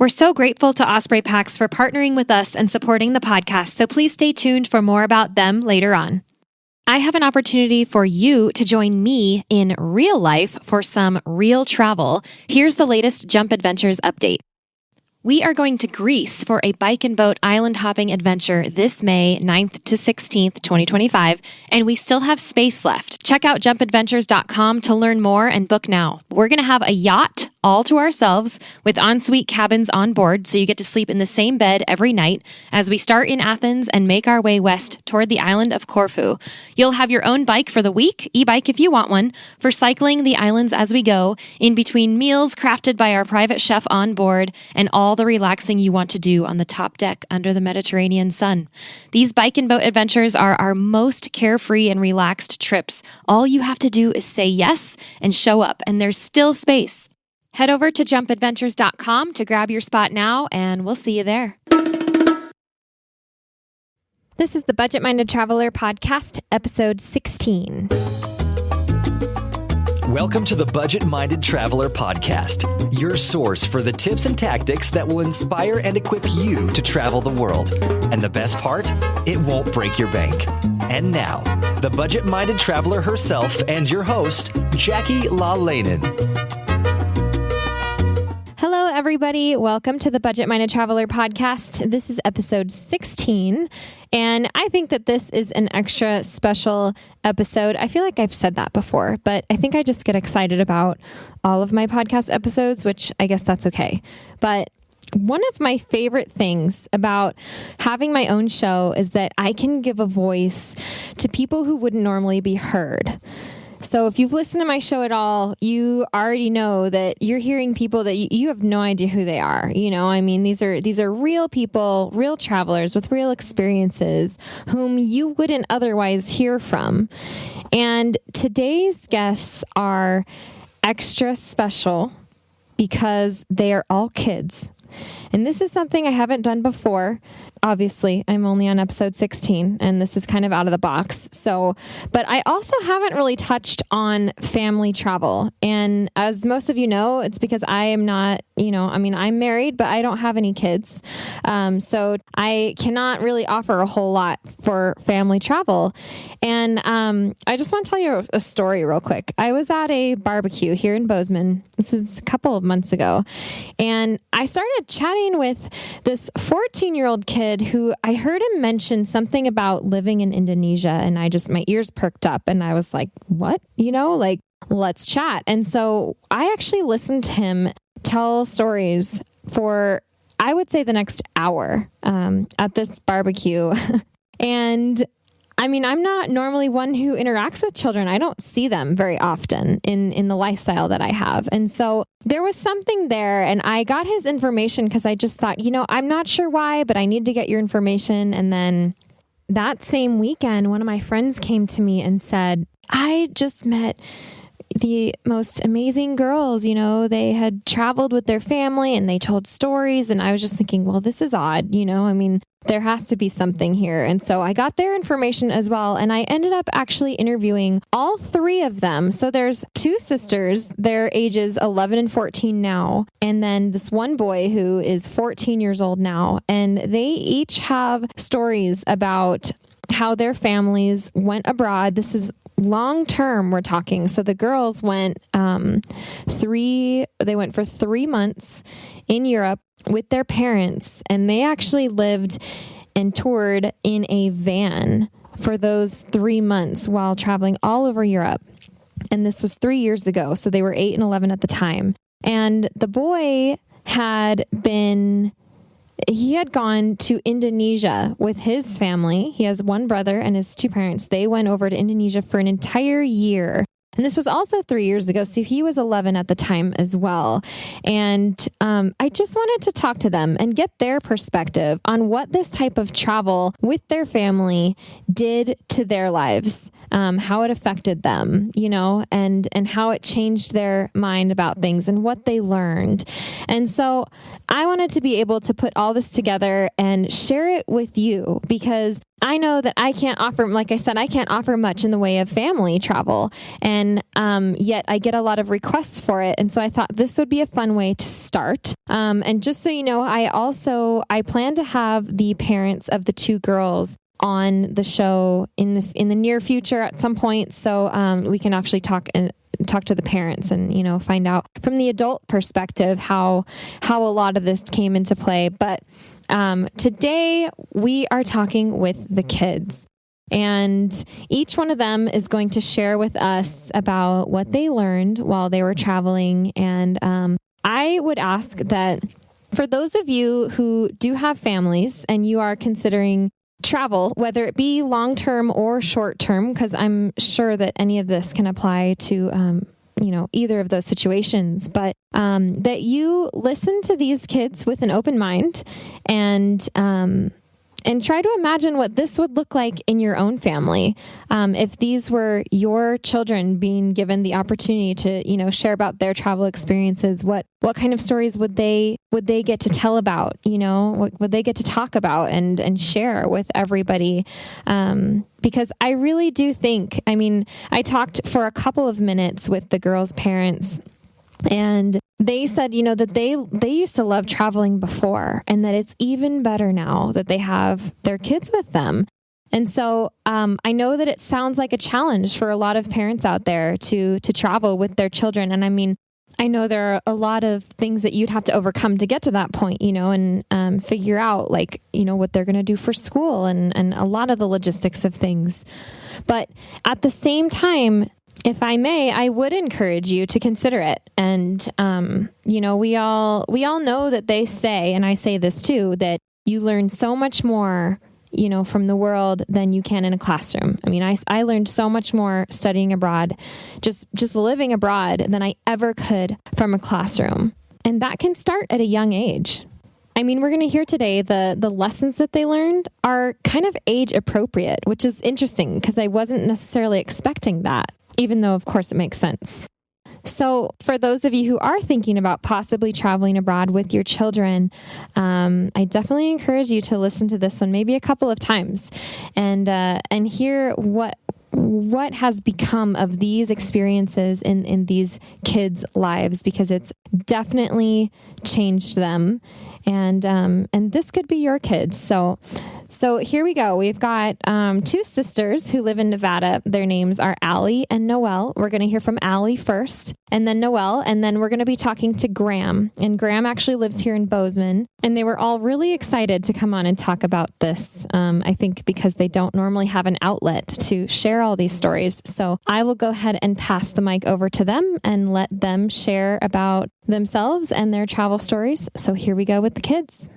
We're so grateful to Osprey Packs for partnering with us and supporting the podcast, so please stay tuned for more about them later on. I have an opportunity for you to join me in real life for some real travel. Here's the latest Jump Adventures update. We are going to Greece for a bike and boat island hopping adventure this May 9th to 16th, 2025, and we still have space left. Check out jumpadventures.com to learn more and book now. We're going to have a yacht all to ourselves with ensuite cabins on board, so you get to sleep in the same bed every night as we start in Athens and make our way west toward the island of Corfu. You'll have your own bike for the week, e-bike if you want one, for cycling the islands as we go, in between meals crafted by our private chef on board, and all the relaxing you want to do on the top deck under the Mediterranean sun. These bike and boat adventures are our most carefree and relaxed trips. All you have to do is say yes and show up, and there's still space. Head over to jumpadventures.com to grab your spot now, and we'll see you there. This is the Budget Minded Traveler Podcast, episode 16. Welcome to the Budget Minded Traveler Podcast, your source for the tips and tactics that will inspire and equip you to travel the world. And the best part, it won't break your bank. And now, the Budget Minded Traveler herself and your host, Jackie IRL. Hello, everybody. Welcome to the Budget Minded Traveler Podcast. This is episode 16, and I think that this is an extra special episode. I feel like I've said that before, but I think I just get excited about all of my podcast episodes, which I guess that's okay. But one of my favorite things about having my own show is that I can give a voice to people who wouldn't normally be heard. So if you've listened to my show at all, you already know that you're hearing people that you have no idea who they are. You know, I mean, these are real people, real travelers with real experiences whom you wouldn't otherwise hear from. And today's guests are extra special because they are all kids. And this is something I haven't done before. Obviously, I'm only on episode 16, and this is kind of out of the box. But I also haven't really touched on family travel. And as most of you know, it's because I am not, I'm married, but I don't have any kids. So I cannot really offer a whole lot for family travel. And I just want to tell you a story real quick. I was at a barbecue here in Bozeman. This is a couple of months ago. And I started chatting with this 14-year-old kid who I heard him mention something about living in Indonesia, and my ears perked up, and I was like, what? Let's chat. And so I actually listened to him tell stories for, I would say, the next hour at this barbecue. And I'm not normally one who interacts with children. I don't see them very often in the lifestyle that I have. And so there was something there, and I got his information because I just thought, I'm not sure why, but I need to get your information. And then that same weekend, one of my friends came to me and said, I just met the most amazing girls. They had traveled with their family and they told stories. And I was just thinking, well, this is odd. There has to be something here. And so I got their information as well. And I ended up actually interviewing all three of them. So there's two sisters, their ages 11 and 14 now. And then this one boy who is 14 years old now. And they each have stories about how their families went abroad. This is long term, we're talking. So the girls went for 3 months in Europe with their parents, and they actually lived and toured in a van for those 3 months while traveling all over Europe. And this was 3 years ago. So they were 8 and 11 at the time. And the boy had gone to Indonesia with his family. He has one brother and his two parents. They went over to Indonesia for an entire year. And this was also 3 years ago. So he was 11 at the time as well. And I just wanted to talk to them and get their perspective on what this type of travel with their family did to their lives, how it affected them, and how it changed their mind about things and what they learned. And so I wanted to be able to put all this together and share it with you because I know that I can't offer, like I said, I can't offer much in the way of family travel. And and yet I get a lot of requests for it. And so I thought this would be a fun way to start. And just so you know, I plan to have the parents of the two girls on the show in the near future at some point, so we can actually talk to the parents and, find out from the adult perspective how a lot of this came into play. But today we are talking with the kids, and each one of them is going to share with us about what they learned while they were traveling. And I would ask that for those of you who do have families and you are considering travel, whether it be long-term or short-term, because I'm sure that any of this can apply to, either of those situations, but that you listen to these kids with an open mind and try to imagine what this would look like in your own family. If these were your children being given the opportunity to, share about their travel experiences, what kind of stories would they get to tell about? What would they get to talk about and share with everybody? Because I really do think, I talked for a couple of minutes with the girls' parents, and they said, that they used to love traveling before, and that it's even better now that they have their kids with them. And so I know that it sounds like a challenge for a lot of parents out there to travel with their children. And I know there are a lot of things that you'd have to overcome to get to that point, and figure out what they're going to do for school and a lot of the logistics of things. But at the same time, if I may, I would encourage you to consider it. And, we all know that they say, and I say this too, that you learn so much more, from the world than you can in a classroom. I learned so much more studying abroad, just living abroad, than I ever could from a classroom. And that can start at a young age. We're going to hear today the lessons that they learned are kind of age appropriate, which is interesting because I wasn't necessarily expecting that, even though, of course, it makes sense. So for those of you who are thinking about possibly traveling abroad with your children, I definitely encourage you to listen to this one maybe a couple of times and hear what has become of these experiences in these kids' lives, because it's definitely changed them. And this could be your kids. So here we go. We've got two sisters who live in Nevada. Their names are Allie and Noelle. We're going to hear from Allie first, and then Noelle, and then we're going to be talking to Graham. And Graham actually lives here in Bozeman, and they were all really excited to come on and talk about this, I think because they don't normally have an outlet to share all these stories. So I will go ahead and pass the mic over to them and let them share about themselves and their travel stories. So here we go with the kids.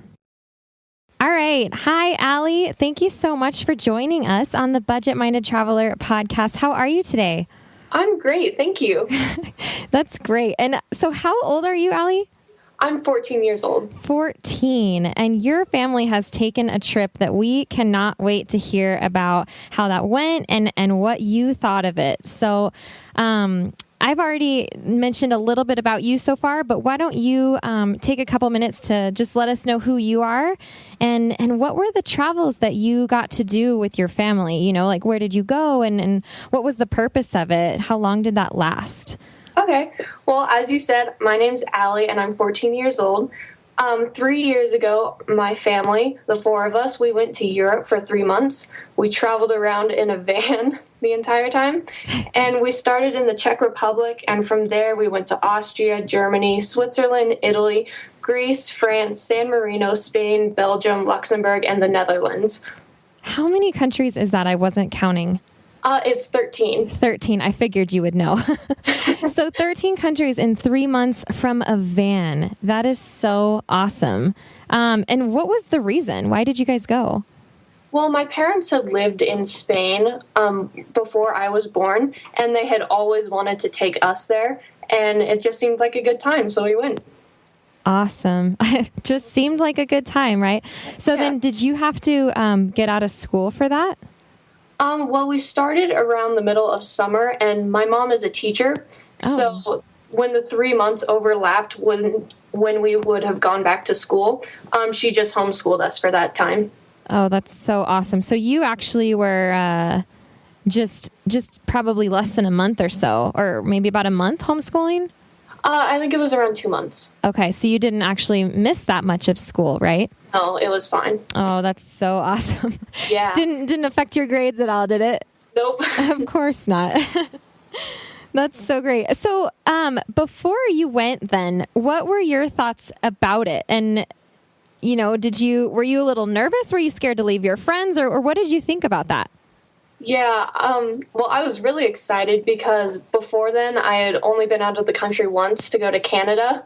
All right. Hi, Allie. Thank you so much for joining us on the Budget Minded Traveler podcast. How are you today? I'm great. Thank you. That's great. And so how old are you, Allie? I'm 14 years old. 14. And your family has taken a trip that we cannot wait to hear about how that went and what you thought of it. So, I've already mentioned a little bit about you so far, but why don't you take a couple minutes to just let us know who you are and what were the travels that you got to do with your family? Where did you go and what was the purpose of it? How long did that last? Okay. Well, as you said, my name's Allie and I'm 14 years old. 3 years ago, my family, the four of us, we went to Europe for 3 months. We traveled around in a van the entire time. And we started in the Czech Republic. And from there, we went to Austria, Germany, Switzerland, Italy, Greece, France, San Marino, Spain, Belgium, Luxembourg, and the Netherlands. How many countries is that? I wasn't counting. It's 13. 13. I figured you would know. So 13 countries in 3 months from a van. That is so awesome. And what was the reason? Why did you guys go? Well, my parents had lived in Spain before I was born, and they had always wanted to take us there, and it just seemed like a good time, so we went. Awesome. Just seemed like a good time, right? So Then did you have to get out of school for that? Well, we started around the middle of summer, and my mom is a teacher, so when the 3 months overlapped when we would have gone back to school, she just homeschooled us for that time. Oh, that's so awesome. So you actually were just probably less than a month or so, or maybe about a month homeschooling? I think it was around 2 months. Okay, so you didn't actually miss that much of school, right? No, it was fine. Oh, that's so awesome. Yeah. Didn't affect your grades at all, did it? Nope. Of course not. That's so great. So, before you went then, what were your thoughts about it? And, were you a little nervous? Were you scared to leave your friends, or what did you think about that? Yeah, well, I was really excited because before then I had only been out of the country once to go to Canada.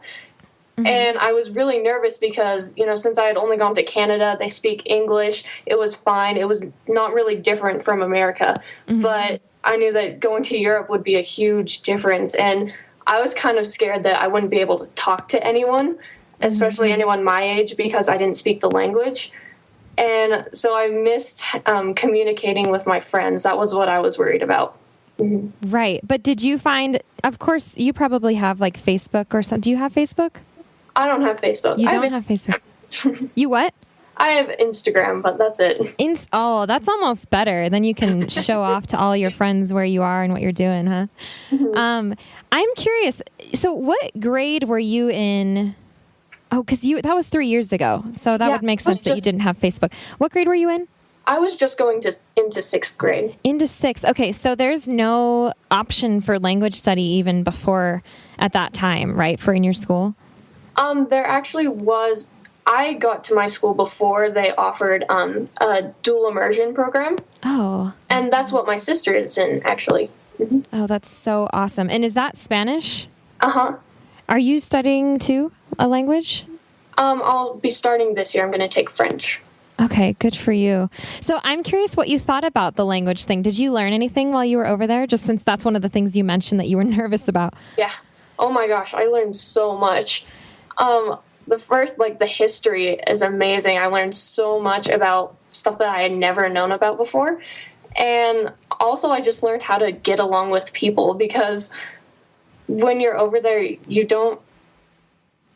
Mm-hmm. And I was really nervous because, since I had only gone to Canada, they speak English. It was fine. It was not really different from America. Mm-hmm. But I knew that going to Europe would be a huge difference. And I was kind of scared that I wouldn't be able to talk to anyone, especially mm-hmm. anyone my age, because I didn't speak the language. And so I missed communicating with my friends. That was what I was worried about. Mm-hmm. Right. But did you find, of course, you probably have like Facebook or something. Do you have Facebook? I don't have Facebook. You don't have Facebook. You what? I have Instagram, but that's it. That's almost better. Then you can show off to all your friends where you are and what you're doing, huh? Mm-hmm. I'm curious. So what grade were you in? Oh, because that was 3 years ago. So that would make sense that you didn't have Facebook. What grade were you in? I was just going into sixth grade. Into sixth. Okay, so there's no option for language study even before at that time, right, for in your school? There actually was. I got to my school before they offered a dual immersion program. Oh. And that's what my sister is in, actually. Mm-hmm. Oh, that's so awesome. And is that Spanish? Uh-huh. Are you studying, too, a language? I'll be starting this year. I'm going to take French. Okay, good for you. So I'm curious what you thought about the language thing. Did you learn anything while you were over there? Just since that's one of the things you mentioned that you were nervous about. Yeah. Oh, my gosh. I learned so much. The first, the history is amazing. I learned so much about stuff that I had never known about before. And also, I just learned how to get along with people because when you're over there, you don't,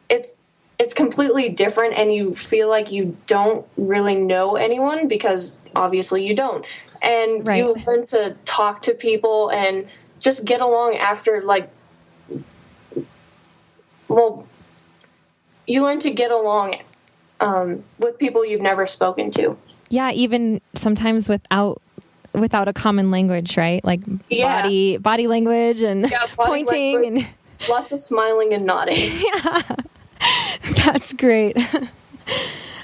it's completely different and you feel like you don't really know anyone because obviously you don't. And right. You learn to talk to people and just get along after, you learn to get along with people you've never spoken to. Yeah, even sometimes without a common language, right? Body language and pointing language, and lots of smiling and nodding. Yeah, that's great.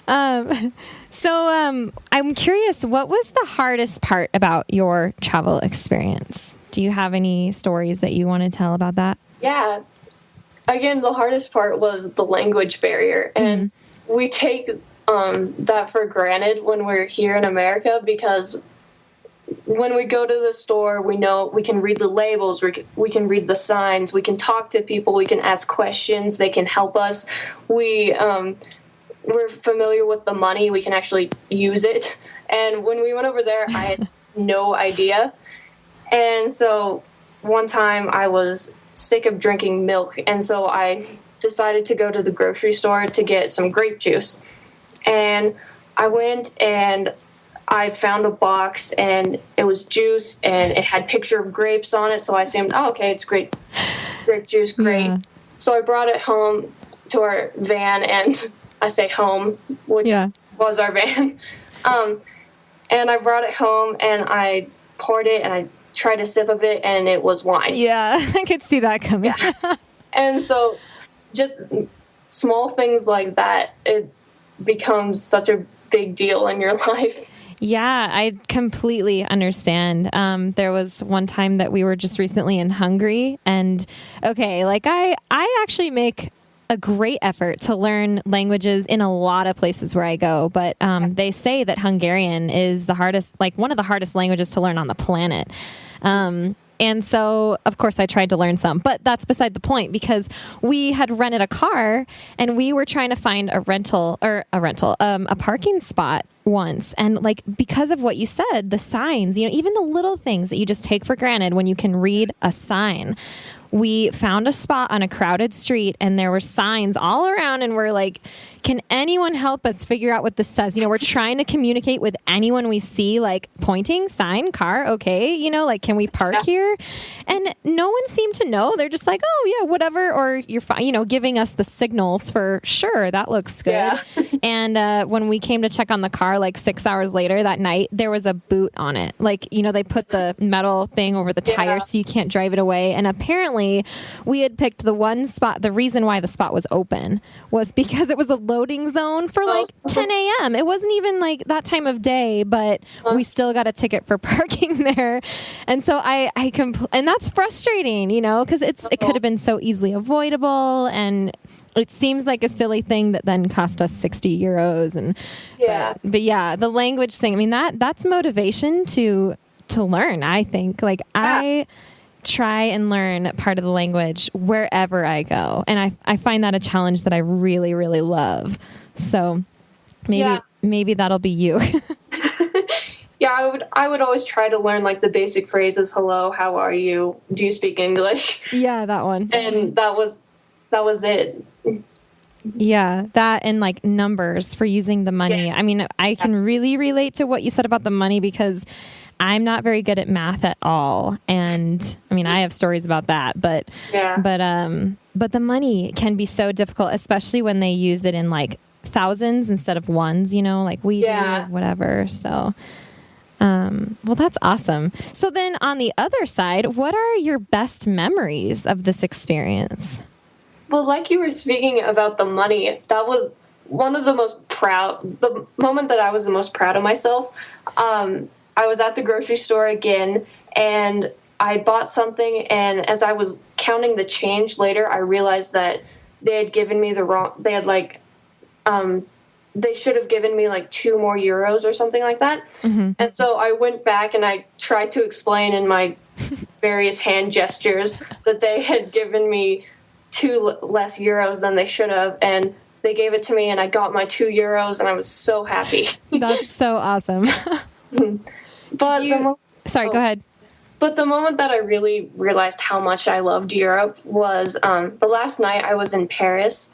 So I'm curious, what was the hardest part about your travel experience? Do you have any stories that you want to tell about that? Yeah. Again, the hardest part was the language barrier. And we take that for granted when we're here in America because when we go to the store, we know we can read the labels, we can read the signs, we can talk to people, we can ask questions, they can help us. We're familiar with the money, we can actually use it. And when we went over there, I had no idea. And so one time I was sick of drinking milk, and so I decided to go to the grocery store to get some grape juice. And I went and I found a box and it was juice and it had a picture of grapes on it, so I assumed, okay, it's grape juice, great. Yeah. So I brought it home to our van, and I say home, which was our van. And I brought it home and I poured it and I tried a sip of it, and it was wine. Yeah, I could see that coming. Yeah. And so just small things like that, it becomes such a big deal in your life. Yeah, I completely understand. There was one time that we were just recently in Hungary, and I actually make a great effort to learn languages in a lot of places where I go, but they say that Hungarian is the hardest, one of the hardest languages to learn on the planet. And so, of course, I tried to learn some, but that's beside the point because we had rented a car and we were trying to find a parking spot once. And because of what you said, the signs, even the little things that you just take for granted when you can read a sign. We found a spot on a crowded street and there were signs all around and we're can anyone help us figure out what this says? We're trying to communicate with anyone we see, like pointing, sign, car, okay, like, can we park here? And no one seemed to know. They're just like, oh yeah, whatever, or you're fine, giving us the signals for sure, that looks good. Yeah. And when we came to check on the car, like 6 hours later that night, there was a boot on it. Like, they put the metal thing over the tire so you can't drive it away. And apparently we had picked the one spot. The reason why the spot was open was because it was a loading zone for like 10 a.m. It wasn't even like that time of day, but we still got a ticket for parking there. And so and that's frustrating, because it could have been so easily avoidable. And it seems like a silly thing that then cost us 60 euros. And but yeah, the language thing, I mean, that's motivation to learn, I think. Like, I try and learn part of the language wherever I go. And I find that a challenge that I really, really love. So maybe that'll be you. Yeah, I would always try to learn like the basic phrases. Hello, how are you? Do you speak English? Yeah, that one. And that was it. Yeah, that and like numbers for using the money. Yeah. I mean, I can really relate to what you said about the money because I'm not very good at math at all. And I mean, I have stories about that, but the money can be so difficult, especially when they use it in like thousands instead of ones, like we do, whatever. So, well, that's awesome. So then on the other side, what are your best memories of this experience? Well, like you were speaking about the money, that was one of the moment that I was the most proud of myself. I was at the grocery store again, and I bought something, and as I was counting the change later, I realized that they had given me they should have given me like 2 more euros or something like that. Mm-hmm. And so I went back and I tried to explain in my various hand gestures that they had given me 2 less euros than they should have. And they gave it to me and I got my 2 euros and I was so happy. That's so awesome. But Sorry, go ahead. But the moment that I really realized how much I loved Europe was the last night I was in Paris.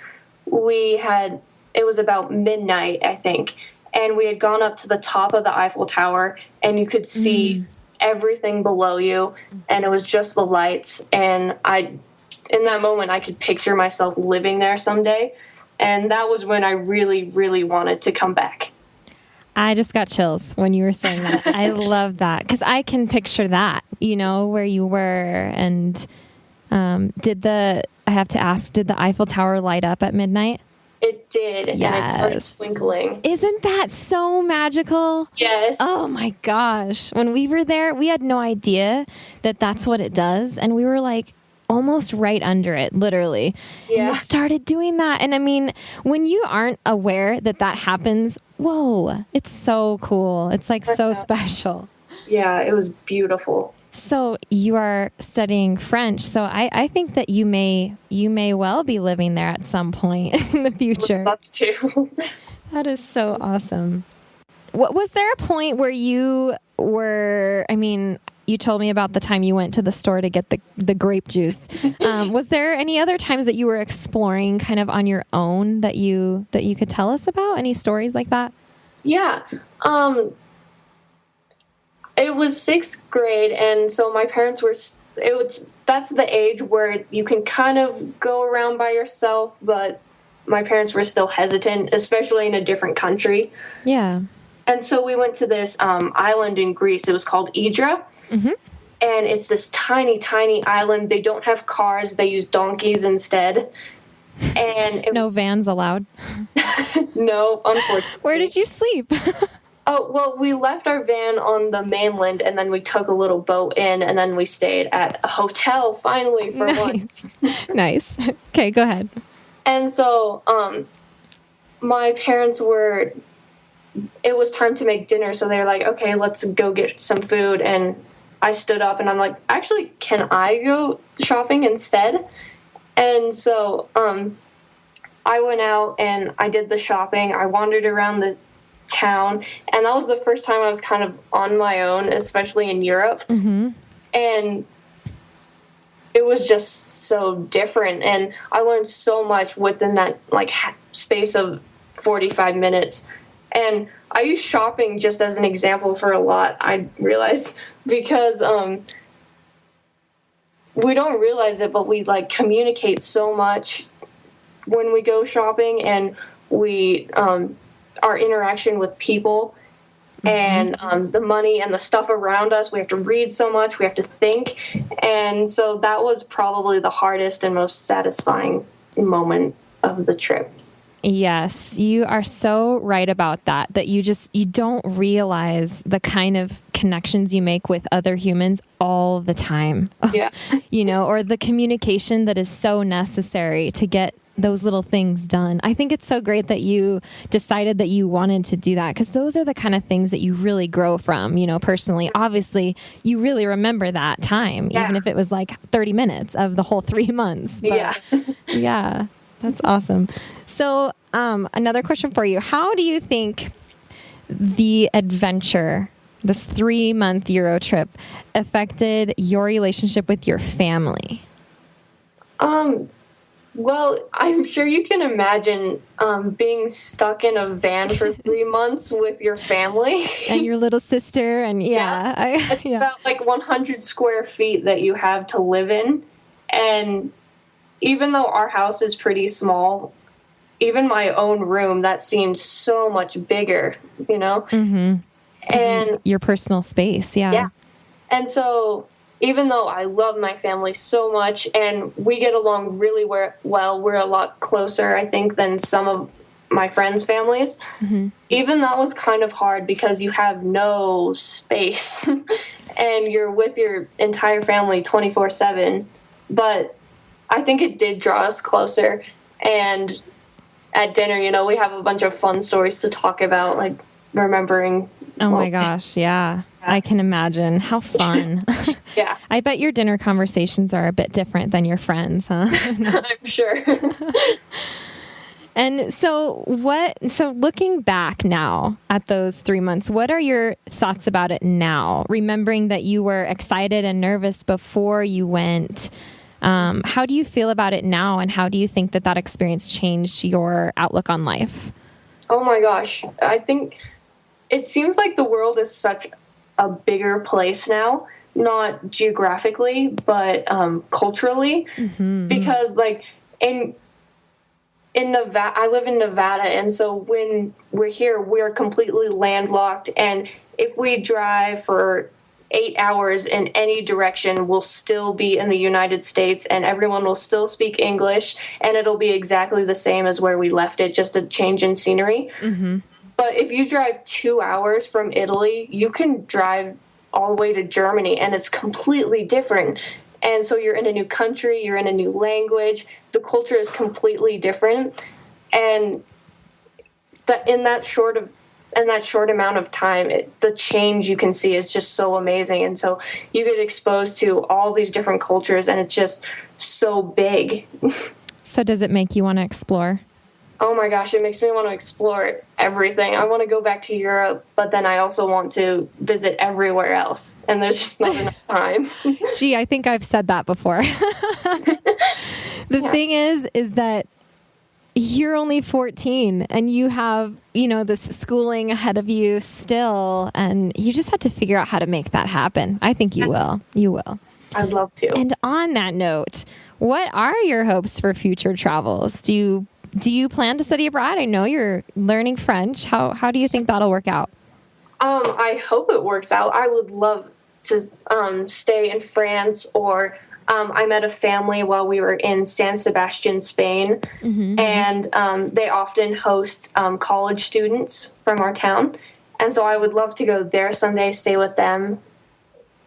It was about midnight, I think, and we had gone up to the top of the Eiffel Tower, and you could see everything below you, and it was just the lights. And in that moment, I could picture myself living there someday, and that was when I really, really wanted to come back. I just got chills when you were saying that. I love that because I can picture that, where you were. And did the Eiffel Tower light up at midnight? It did, and it started twinkling. Isn't that so magical? Yes. Oh my gosh. When we were there, we had no idea that that's what it does. And we were like almost right under it, literally. Yeah. And it started doing that. And I mean, when you aren't aware that happens, whoa, it's so cool. It's like so special. Yeah, it was beautiful. So you are studying French. So I think that you may well be living there at some point in the future. I'd love to. That is so awesome. Was there a point where you were, I mean, you told me about the time you went to the store to get the grape juice. Was there any other times that you were exploring kind of on your own that you could tell us about? Any stories like that? Yeah. It was 6th grade, and so my parents that's the age where you can kind of go around by yourself, but my parents were still hesitant, especially in a different country. Yeah. And so we went to this island in Greece. It was called Idra. Mm-hmm. And it's this tiny, tiny island. They don't have cars. They use donkeys instead. And no vans allowed? No, unfortunately. Where did you sleep? Oh, well, we left our van on the mainland, and then we took a little boat in, and then we stayed at a hotel, finally, for once. Nice. Okay, go ahead. And so my parents it was time to make dinner, so they were like, okay, let's go get some food, and I stood up, and I'm like, actually, can I go shopping instead? And so I went out, and I did the shopping. I wandered around the town, and that was the first time I was kind of on my own, especially in Europe. Mm-hmm. And it was just so different, and I learned so much within that like space of 45 minutes. And I use shopping just as an example for a lot, I realize, because we don't realize it, but we like communicate so much when we go shopping, and we our interaction with people and the money and the stuff around us. We have to read so much, we have to think. And so that was probably the hardest and most satisfying moment of the trip. Yes, you are so right about that you don't realize the kind of connections you make with other humans all the time. Yeah. Or the communication that is so necessary to get those little things done. I think it's so great that you decided that you wanted to do that, because those are the kind of things that you really grow from, personally. Obviously, you really remember that time, even if it was like 30 minutes of the whole 3 months. But, yeah, that's awesome. So another question for you. How do you think the adventure, this 3-month Euro trip, affected your relationship with your family? Well, I'm sure you can imagine being stuck in a van for 3 months with your family. And your little sister. And it's about like 100 square feet that you have to live in. And even though our house is pretty small, even my own room, that seemed so much bigger, Mm-hmm. And your personal space. Yeah. And so even though I love my family so much and we get along really well, we're a lot closer, I think, than some of my friends' families. Mm-hmm. Even that was kind of hard because you have no space and you're with your entire family 24/7. But I think it did draw us closer. And at dinner, we have a bunch of fun stories to talk about, like remembering. Oh my gosh, yeah. I can imagine. How fun. Yeah. I bet your dinner conversations are a bit different than your friends, huh? I'm sure. And so looking back now at those 3 months, what are your thoughts about it now? Remembering that you were excited and nervous before you went, how do you feel about it now? And how do you think that experience changed your outlook on life? Oh my gosh. I think it seems like the world is such a bigger place now, not geographically, but culturally. Mm-hmm. Because like in Nevada, I live in Nevada, and so when we're here, we're completely landlocked, and if we drive for 8 hours in any direction, we'll still be in the United States, and everyone will still speak English, and it'll be exactly the same as where we left it, just a change in scenery. Mm-hmm. But if you drive 2 hours from Italy, you can drive all the way to Germany, and it's completely different. And so you're in a new country, you're in a new language, the culture is completely different. And in that short amount of time, the change you can see is just so amazing. And so you get exposed to all these different cultures, and it's just so big. So does it make you want to explore? Oh my gosh, it makes me want to explore everything. I want to go back to Europe, but then I also want to visit everywhere else. And there's just not enough time. Gee, I think I've said that before. The thing is that you're only 14 and you have, this schooling ahead of you still, and you just have to figure out how to make that happen. I think you will. You will. I'd love to. And on that note, what are your hopes for future travels? Do you plan to study abroad? I know you're learning French. How do you think that'll work out? I hope it works out. I would love to stay in France, or I met a family while we were in San Sebastian, Spain, mm-hmm. and they often host college students from our town. And so I would love to go there someday, stay with them.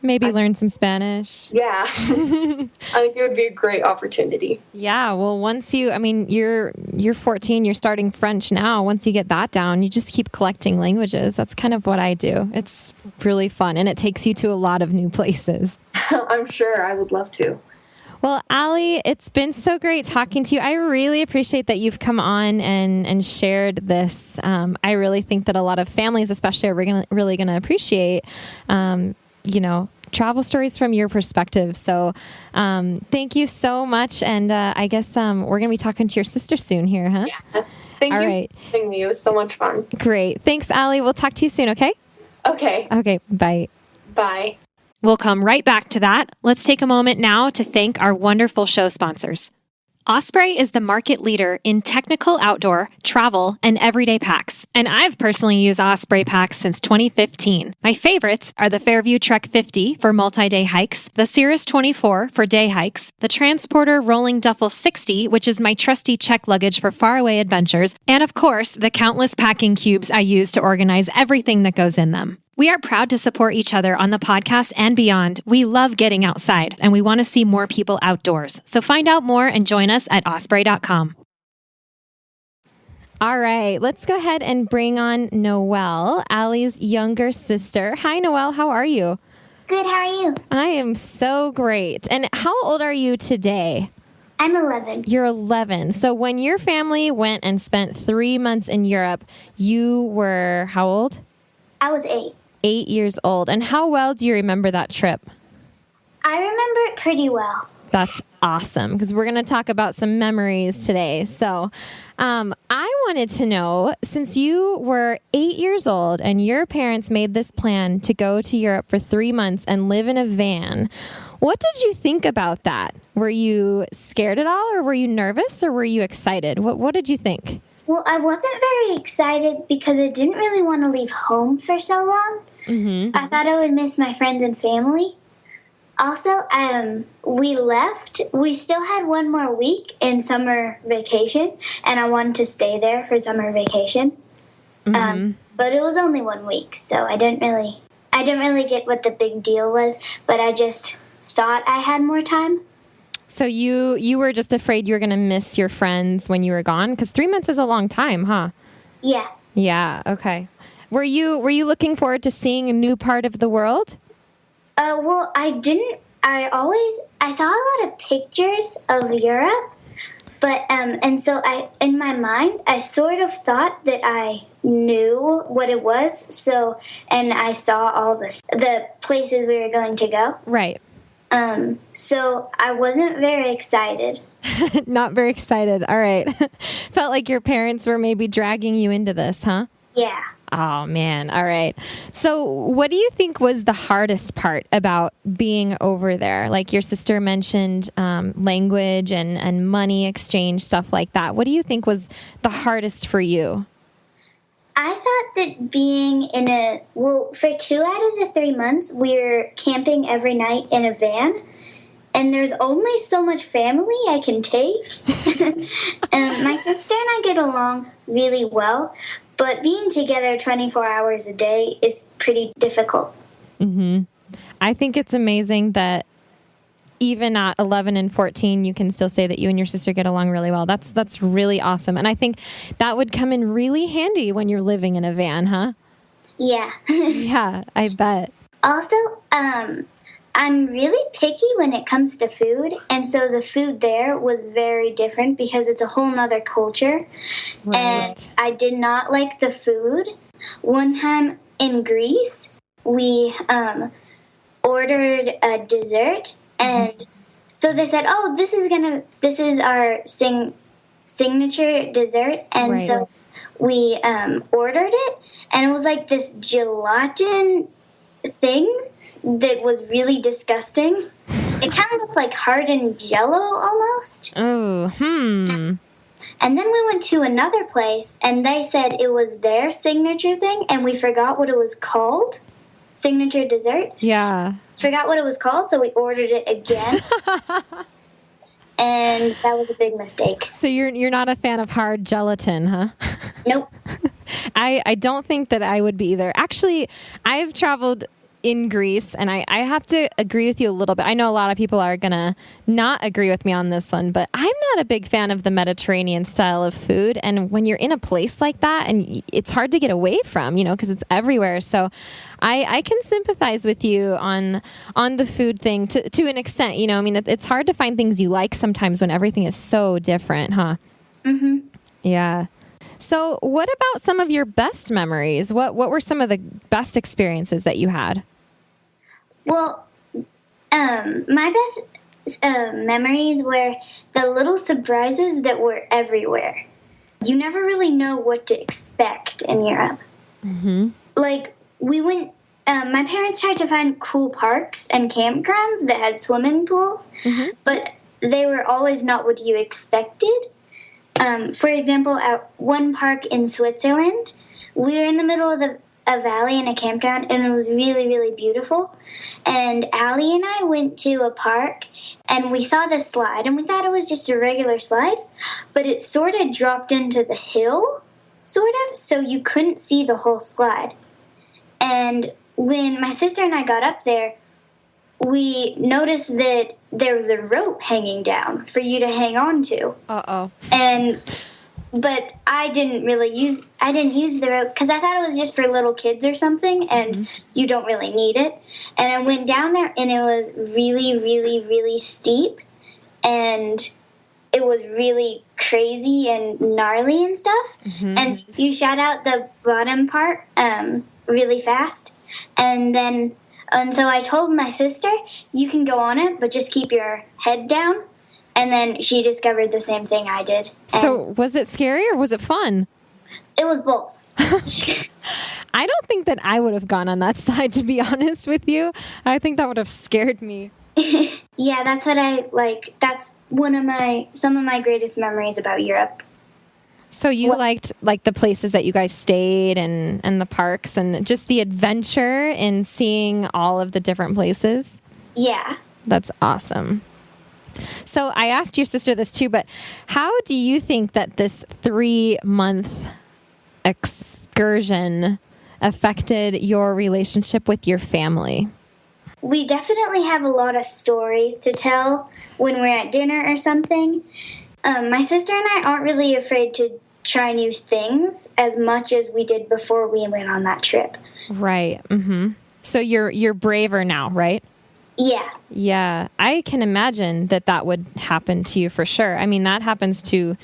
Maybe learn some Spanish. Yeah. I think it would be a great opportunity. Yeah. Well, you're 14, you're starting French now. Once you get that down, you just keep collecting languages. That's kind of what I do. It's really fun, and it takes you to a lot of new places. I'm sure. I would love to. Well, Allie, it's been so great talking to you. I really appreciate that you've come on and shared this. I really think that a lot of families, especially, are really going to appreciate travel stories from your perspective. So thank you so much. And I guess we're going to be talking to your sister soon here, huh? Yeah. Thank All you right. for having me. It was so much fun. Great. Thanks, Allie. We'll talk to you soon, okay? Okay. Okay, bye. Bye. We'll come right back to that. Let's take a moment now to thank our wonderful show sponsors. Osprey is the market leader in technical outdoor, travel, and everyday packs. And I've personally used Osprey packs since 2015. My favorites are the Fairview Trek 50 for multi-day hikes, the Cirrus 24 for day hikes, the Transporter Rolling Duffel 60, which is my trusty check luggage for faraway adventures, and of course, the countless packing cubes I use to organize everything that goes in them. We are proud to support each other on the podcast and beyond. We love getting outside, and we want to see more people outdoors. So find out more and join us at osprey.com. All right, let's go ahead and bring on Noelle, Allie's younger sister. Hi, Noelle. How are you? Good, how are you? I am so great. And how old are you today? I'm 11. You're 11. So when your family went and spent 3 months in Europe, you were how old? I was 8. 8 years old. And how well do you remember that trip? I remember it pretty well. That's awesome, because we're going to talk about some memories today. So I wanted to know, since you were 8 years old and your parents made this plan to go to Europe for 3 months and live in a van, what did you think about that? Were you scared at all, or were you nervous, or were you excited? What did you think? Well, I wasn't very excited because I didn't really want to leave home for so long. Mm-hmm. I thought I would miss my friends and family. Also, we left. We still had one more week in summer vacation, and I wanted to stay there for summer vacation. Mm-hmm. But it was only 1 week, so I didn't really get what the big deal was. But I just thought I had more time. So you were just afraid you were going to miss your friends when you were gone? Because 3 months is a long time, huh? Yeah. Yeah, okay. Were you looking forward to seeing a new part of the world? Well, I didn't. I saw a lot of pictures of Europe, but and so in my mind, I sort of thought that I knew what it was. So, and I saw all the places we were going to go. Right. So I wasn't very excited. Not very excited. All right. Felt like your parents were maybe dragging you into this, huh? Yeah. Oh, man. All right. So what do you think was the hardest part about being over there? Like your sister mentioned language and money exchange, stuff like that. What do you think was the hardest for you? I thought that being for 2 out of the 3 months, we were camping every night in a van. And there's only so much family I can take. My sister and I get along really well. But being together 24 hours a day is pretty difficult. Mm-hmm. I think it's amazing that even at 11 and 14, you can still say that you and your sister get along really well. That's really awesome. And I think that would come in really handy when you're living in a van, huh? Yeah. Yeah, I bet. Also, I'm really picky when it comes to food. And so the food there was very different because it's a whole nother culture. Right. And I did not like the food. One time in Greece, we ordered a dessert. And so they said, "Oh, this is our signature dessert." And Right. so we ordered it, and it was like this gelatin thing that was really disgusting. It kind of looked like hardened Jello almost. Oh, And then we went to another place, and they said it was their signature thing, and we forgot what it was called. Signature dessert. Yeah. Forgot what it was called, so we ordered it again. And that was a big mistake. So you're not a fan of hard gelatin, huh? Nope. I don't think that I would be either. Actually, I've traveled in Greece, and I have to agree with you a little bit. I know a lot of people are going to not agree with me on this one, but I'm not a big fan of the Mediterranean style of food. And when you're in a place like that, and it's hard to get away from, because it's everywhere. So I can sympathize with you on the food thing to an extent. I mean, it's hard to find things you like sometimes when everything is so different, huh? Mm-hmm. Yeah. So what about some of your best memories? What were some of the best experiences that you had? Well, my best memories were the little surprises that were everywhere. you never really know what to expect in Europe. Mm-hmm. Like, we went, my parents tried to find cool parks and campgrounds that had swimming pools, but they were always not what you expected. For example, at one park in Switzerland, we were in the middle of a valley in a campground, and it was really, really beautiful. And Allie and I went to a park, and we saw this slide, and we thought it was just a regular slide, but it sort of dropped into the hill, sort of, so you couldn't see the whole slide. And when my sister and I got up there, we noticed that there was a rope hanging down for you to hang on to. Uh-oh. But I didn't use the rope because I thought it was just for little kids or something, and you don't really need it. And I went down there, and it was really, really, really steep, and it was really crazy and gnarly and stuff. And you shot out the bottom part really fast, and so I told my sister, you can go on it, but just keep your head down. And then she discovered the same thing I did. So was it scary or was it fun? It was both. I don't think that I would have gone on that side, to be honest with you. I think that would have scared me. Yeah, that's what I like. That's some of my greatest memories about Europe. So you liked like the places that you guys stayed and the parks and just the adventure in seeing all of the different places? Yeah. That's awesome. So I asked your sister this too, but how do you think that this 3-month excursion affected your relationship with your family? We definitely have a lot of stories to tell when we're at dinner or something. My sister and I aren't really afraid to try new things as much as we did before we went on that trip. Right. Mm-hmm. So you're braver now, right? Yeah. Yeah. I can imagine that would happen to you for sure. I mean, that happens to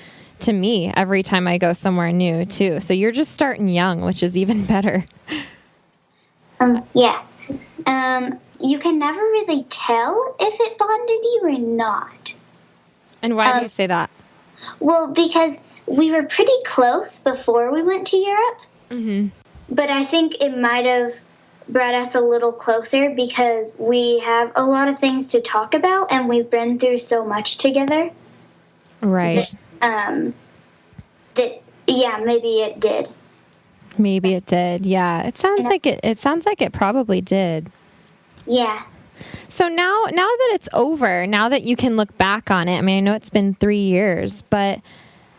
me every time I go somewhere new too. So you're just starting young, which is even better. Yeah. You can never really tell if it bonded you or not. And why do you say that? Well, because we were pretty close before we went to Europe. Mm-hmm. But I think it might have brought us a little closer because we have a lot of things to talk about and we've been through so much together. Right. Yeah, maybe it did. Maybe it did. Yeah. It sounds like it probably did. Yeah. So now that it's over, now that you can look back on it, I mean, I know it's been 3 years, but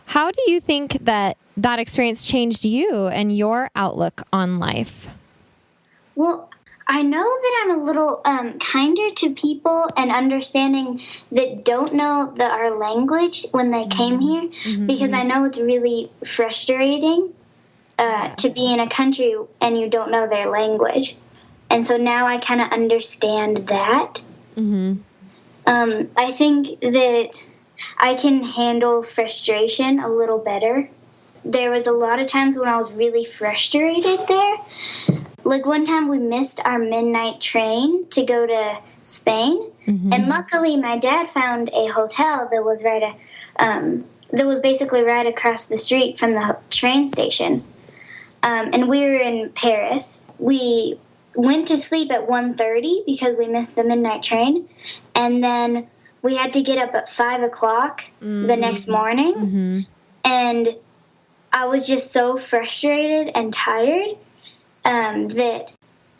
how do you think that experience changed you and your outlook on life? Well, I know that I'm a little kinder to people and understanding that don't know our language when they came here, because I know it's really frustrating to be in a country and you don't know their language. And so now I kind of understand that. I think that I can handle frustration a little better. There was a lot of times when I was really frustrated there. Like one time we missed our midnight train to go to Spain, and luckily my dad found a hotel that was that was basically right across the street from the train station. And we were in Paris. We went to sleep at 1:30 because we missed the midnight train, and then we had to get up at 5 o'clock the next morning, and I was just so frustrated and tired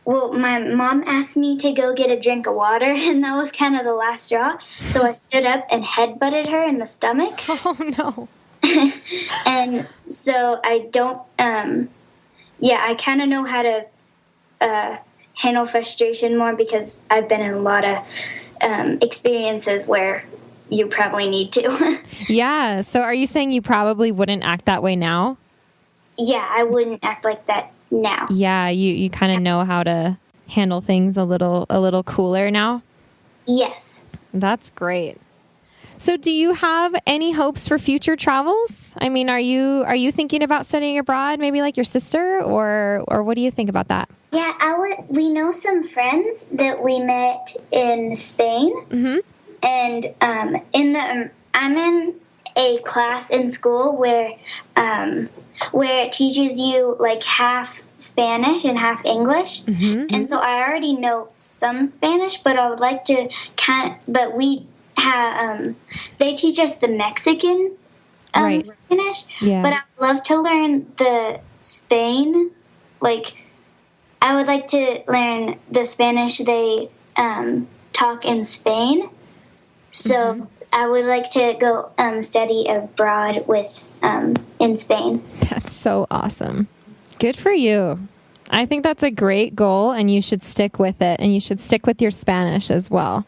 my mom asked me to go get a drink of water, and that was kind of the last straw. So I stood up and headbutted her in the stomach. Oh, no. And so I don't, I kind of know how to handle frustration more because I've been in a lot of experiences where you probably need to. Yeah. So are you saying you probably wouldn't act that way now? Yeah, I wouldn't act like that now. Yeah, you kind of know how to handle things a little cooler now? Yes. That's great. So do you have any hopes for future travels? I mean, are you thinking about studying abroad, maybe like your sister, or what do you think about that? Yeah, we know some friends that we met in Spain. And I'm in a class in school where it teaches you like half Spanish and half English. Mm-hmm. And so I already know some Spanish, but I would like to but we have, they teach us the Mexican Right. Spanish. Yeah. But I would love to learn the Spain, like, I would like to learn the Spanish they talk in Spain. So I would like to go study abroad in Spain. That's so awesome. Good for you. I think that's a great goal, and you should stick with it, and you should stick with your Spanish as well.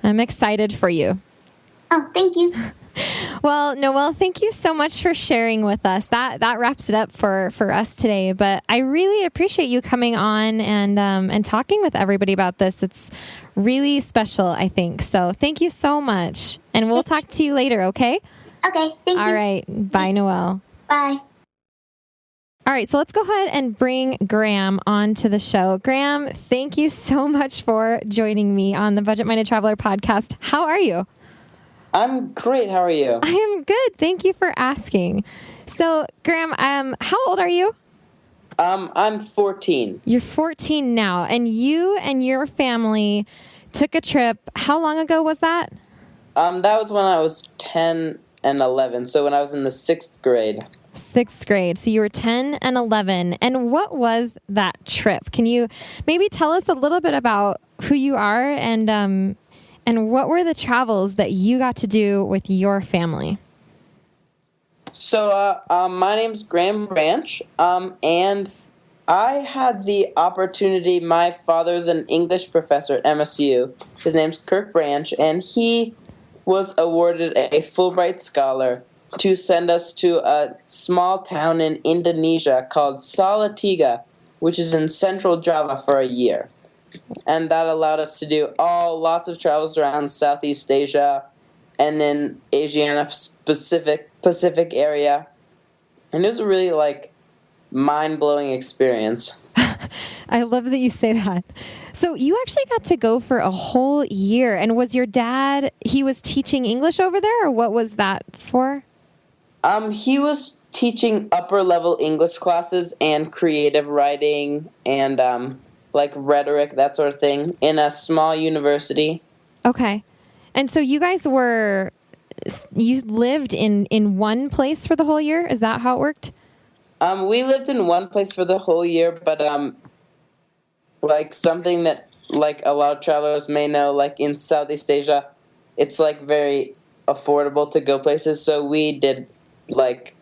I'm excited for you. Oh, thank you. Well, Noelle, thank you so much for sharing with us. That wraps it up for us today. But I really appreciate you coming on and talking with everybody about this. It's really special, I think. So thank you so much. And we'll talk to you later, okay? Okay, thank you. All right. Bye, Noelle. Bye. All right, so let's go ahead and bring Graham onto the show. Graham, thank you so much for joining me on the Budget Minded Traveler podcast. How are you? I'm great. How are you? I am good. Thank you for asking. So, Graham, how old are you? I'm 14. You're 14 now, and you and your family took a trip. How long ago was that? That was when I was 10 and 11, so when I was in the 6th grade. 6th grade. So you were 10 and 11. And what was that trip? Can you maybe tell us a little bit about who you are and what were the travels that you got to do with your family? So, my name's Graham Branch, and I had the opportunity. My father's an English professor at MSU. His name's Kirk Branch, and he was awarded a Fulbright Scholar to send us to a small town in Indonesia called Salatiga, which is in central Java, for a year. And that allowed us to do lots of travels around Southeast Asia and in Asiana Pacific area. And it was a really mind-blowing experience. I love that you say that. So you actually got to go for a whole year. And was your dad, he was teaching English over there, or what was that for? He was teaching upper-level English classes and creative writing and rhetoric, that sort of thing, in a small university. Okay. And so you guys you lived in one place for the whole year? Is that how it worked? We lived in one place for the whole year, but something that a lot of travelers may know, in Southeast Asia, it's very affordable to go places. So we did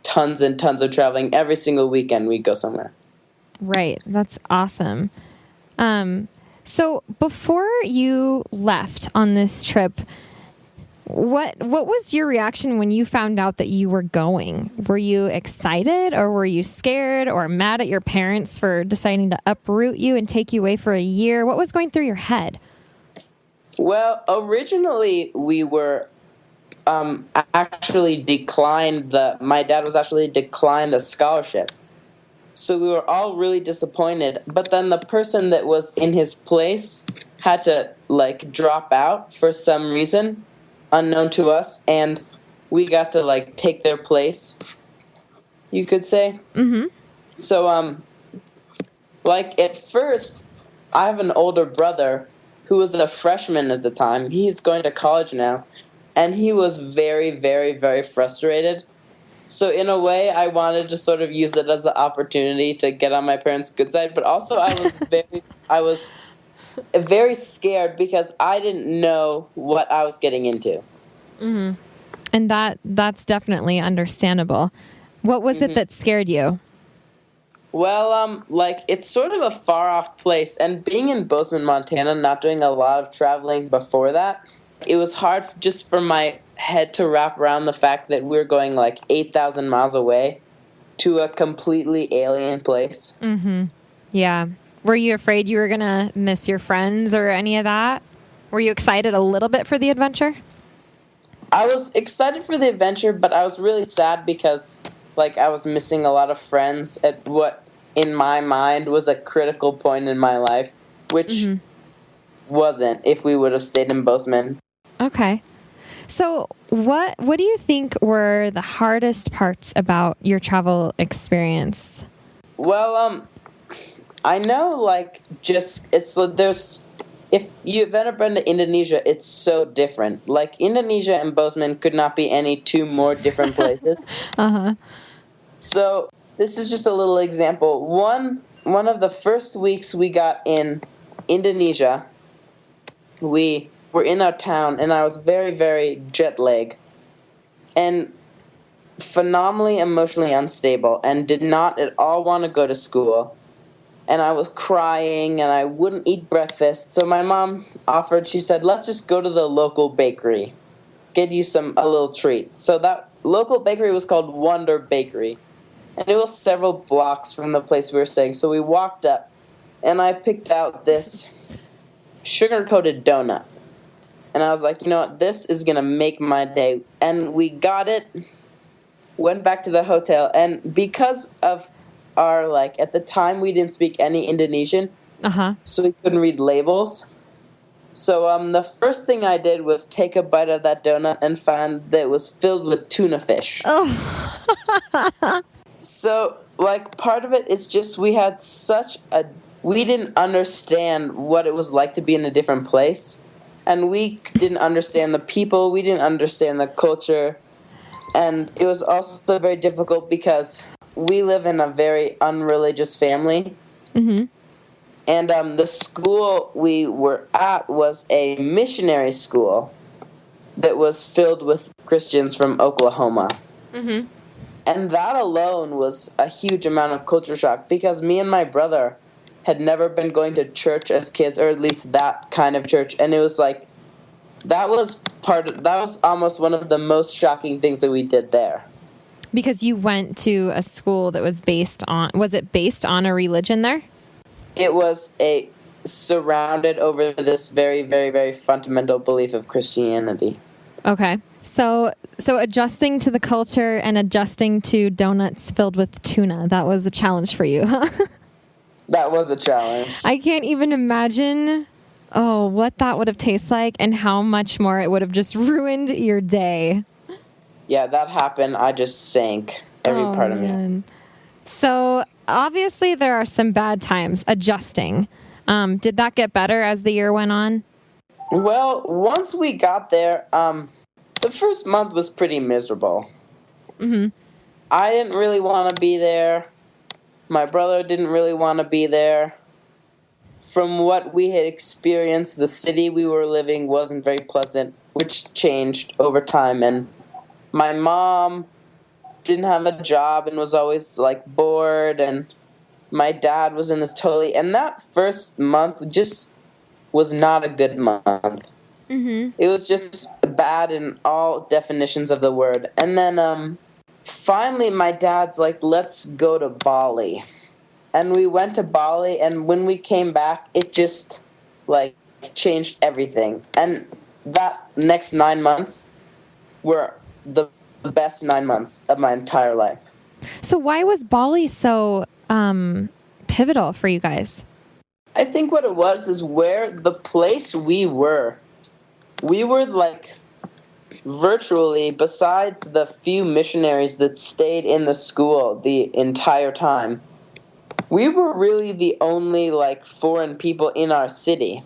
tons and tons of traveling. Every single weekend we'd go somewhere. Right. That's awesome. So before you left on this trip, what was your reaction when you found out that you were going? Were you excited, or were you scared, or mad at your parents for deciding to uproot you and take you away for a year? What was going through your head? Well, originally we were actually declined my dad was actually declined the scholarship. So we were all really disappointed. But then the person that was in his place had to drop out for some reason unknown to us, and we got to take their place, you could say. Mm-hmm. So at first, I have an older brother who was a freshman at the time. He's going to college now, and he was very, very, very frustrated. So in a way, I wanted to sort of use it as an opportunity to get on my parents' good side, but also I was very scared because I didn't know what I was getting into. Mm-hmm. And that's definitely understandable. What was it that scared you? Well, it's sort of a far-off place, and being in Bozeman, Montana, not doing a lot of traveling before that, it was hard just for my head to wrap around the fact that we're going 8,000 miles away to a completely alien place. Mm-hmm. Yeah. Were you afraid you were going to miss your friends or any of that? Were you excited a little bit for the adventure? I was excited for the adventure, but I was really sad because, I was missing a lot of friends at what, in my mind, was a critical point in my life, which wasn't if we would have stayed in Bozeman. Okay. So what do you think were the hardest parts about your travel experience? Well, I know, like, just, it's, there's, if you've ever been to Indonesia, it's so different. Like, Indonesia and Bozeman could not be any two more different places. Uh-huh. So, this is just a little example. One of the first weeks we got in Indonesia, we were in our town, and I was very, very jet lagged. And phenomenally emotionally unstable and did not at all want to go to school. And I was crying and I wouldn't eat breakfast. So my mom offered, she said, let's just go to the local bakery. Get you a little treat. So that local bakery was called Wonder Bakery. And it was several blocks from the place we were staying. So we walked up and I picked out this sugar-coated donut. And I was like, you know what, this is going to make my day. And we got it. Went back to the hotel, and because of our, like, at the time we didn't speak any Indonesian, so we couldn't read labels. So the first thing I did was take a bite of that donut and found that it was filled with tuna fish. Oh. So, like, part of it is just we didn't understand what it was like to be in a different place, and we didn't understand the people, we didn't understand the culture. And it was also very difficult because we live in a very unreligious family. Mm-hmm. And the school we were at was a missionary school that was filled with Christians from Oklahoma. Mm-hmm. And that alone was a huge amount of culture shock because me and my brother had never been going to church as kids, or at least that kind of church. And it was like, that was almost one of the most shocking things that we did there. Because you went to a school that was based on a religion there? It was surrounded over this very, very, very fundamental belief of Christianity. Okay. So adjusting to the culture and adjusting to donuts filled with tuna, that was a challenge for you, huh? That was a challenge. I can't even imagine what that would have tasted like and how much more it would have just ruined your day. Yeah, that happened. I just sank every part of me. So obviously there are some bad times adjusting. Did that get better as the year went on? Well, once we got there, the first month was pretty miserable. Mm-hmm. I didn't really want to be there. My brother didn't really want to be there. From what we had experienced, the city we were living wasn't very pleasant, which changed over time. And my mom didn't have a job and was always, like, bored. And my dad was in this totally... And that first month just was not a good month. Mm-hmm. It was just bad in all definitions of the word. And then finally my dad's like, let's go to Bali. And we went to Bali, and when we came back, it just, like, changed everything. And that next 9 months were the best 9 months of my entire life. So why was Bali so pivotal for you guys? I think what it was is where the place we were, like, virtually, besides the few missionaries that stayed in the school the entire time, we were really the only, like, foreign people in our city.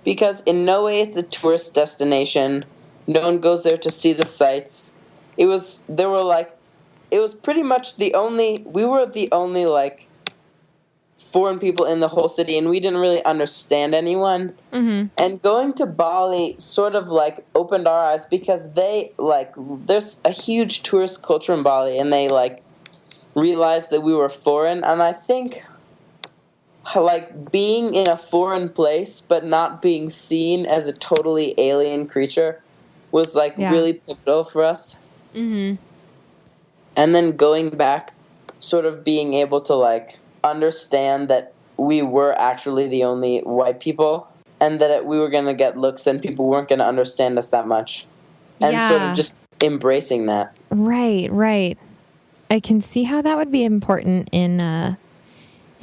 Because in no way it's a tourist destination. No one goes there to see the sights. We were the only, like, foreign people in the whole city, and we didn't really understand anyone. Mm-hmm. And going to Bali sort of, like, opened our eyes because they, like, there's a huge tourist culture in Bali, and they, like, realized that we were foreign. And I think, like, being in a foreign place but not being seen as a totally alien creature was, like, really pivotal for us. Mm-hmm. And then going back, sort of being able to, like, understand that we were actually the only white people, and that we were going to get looks and people weren't going to understand us that much. And sort of just embracing that. Right. I can see how that would be important in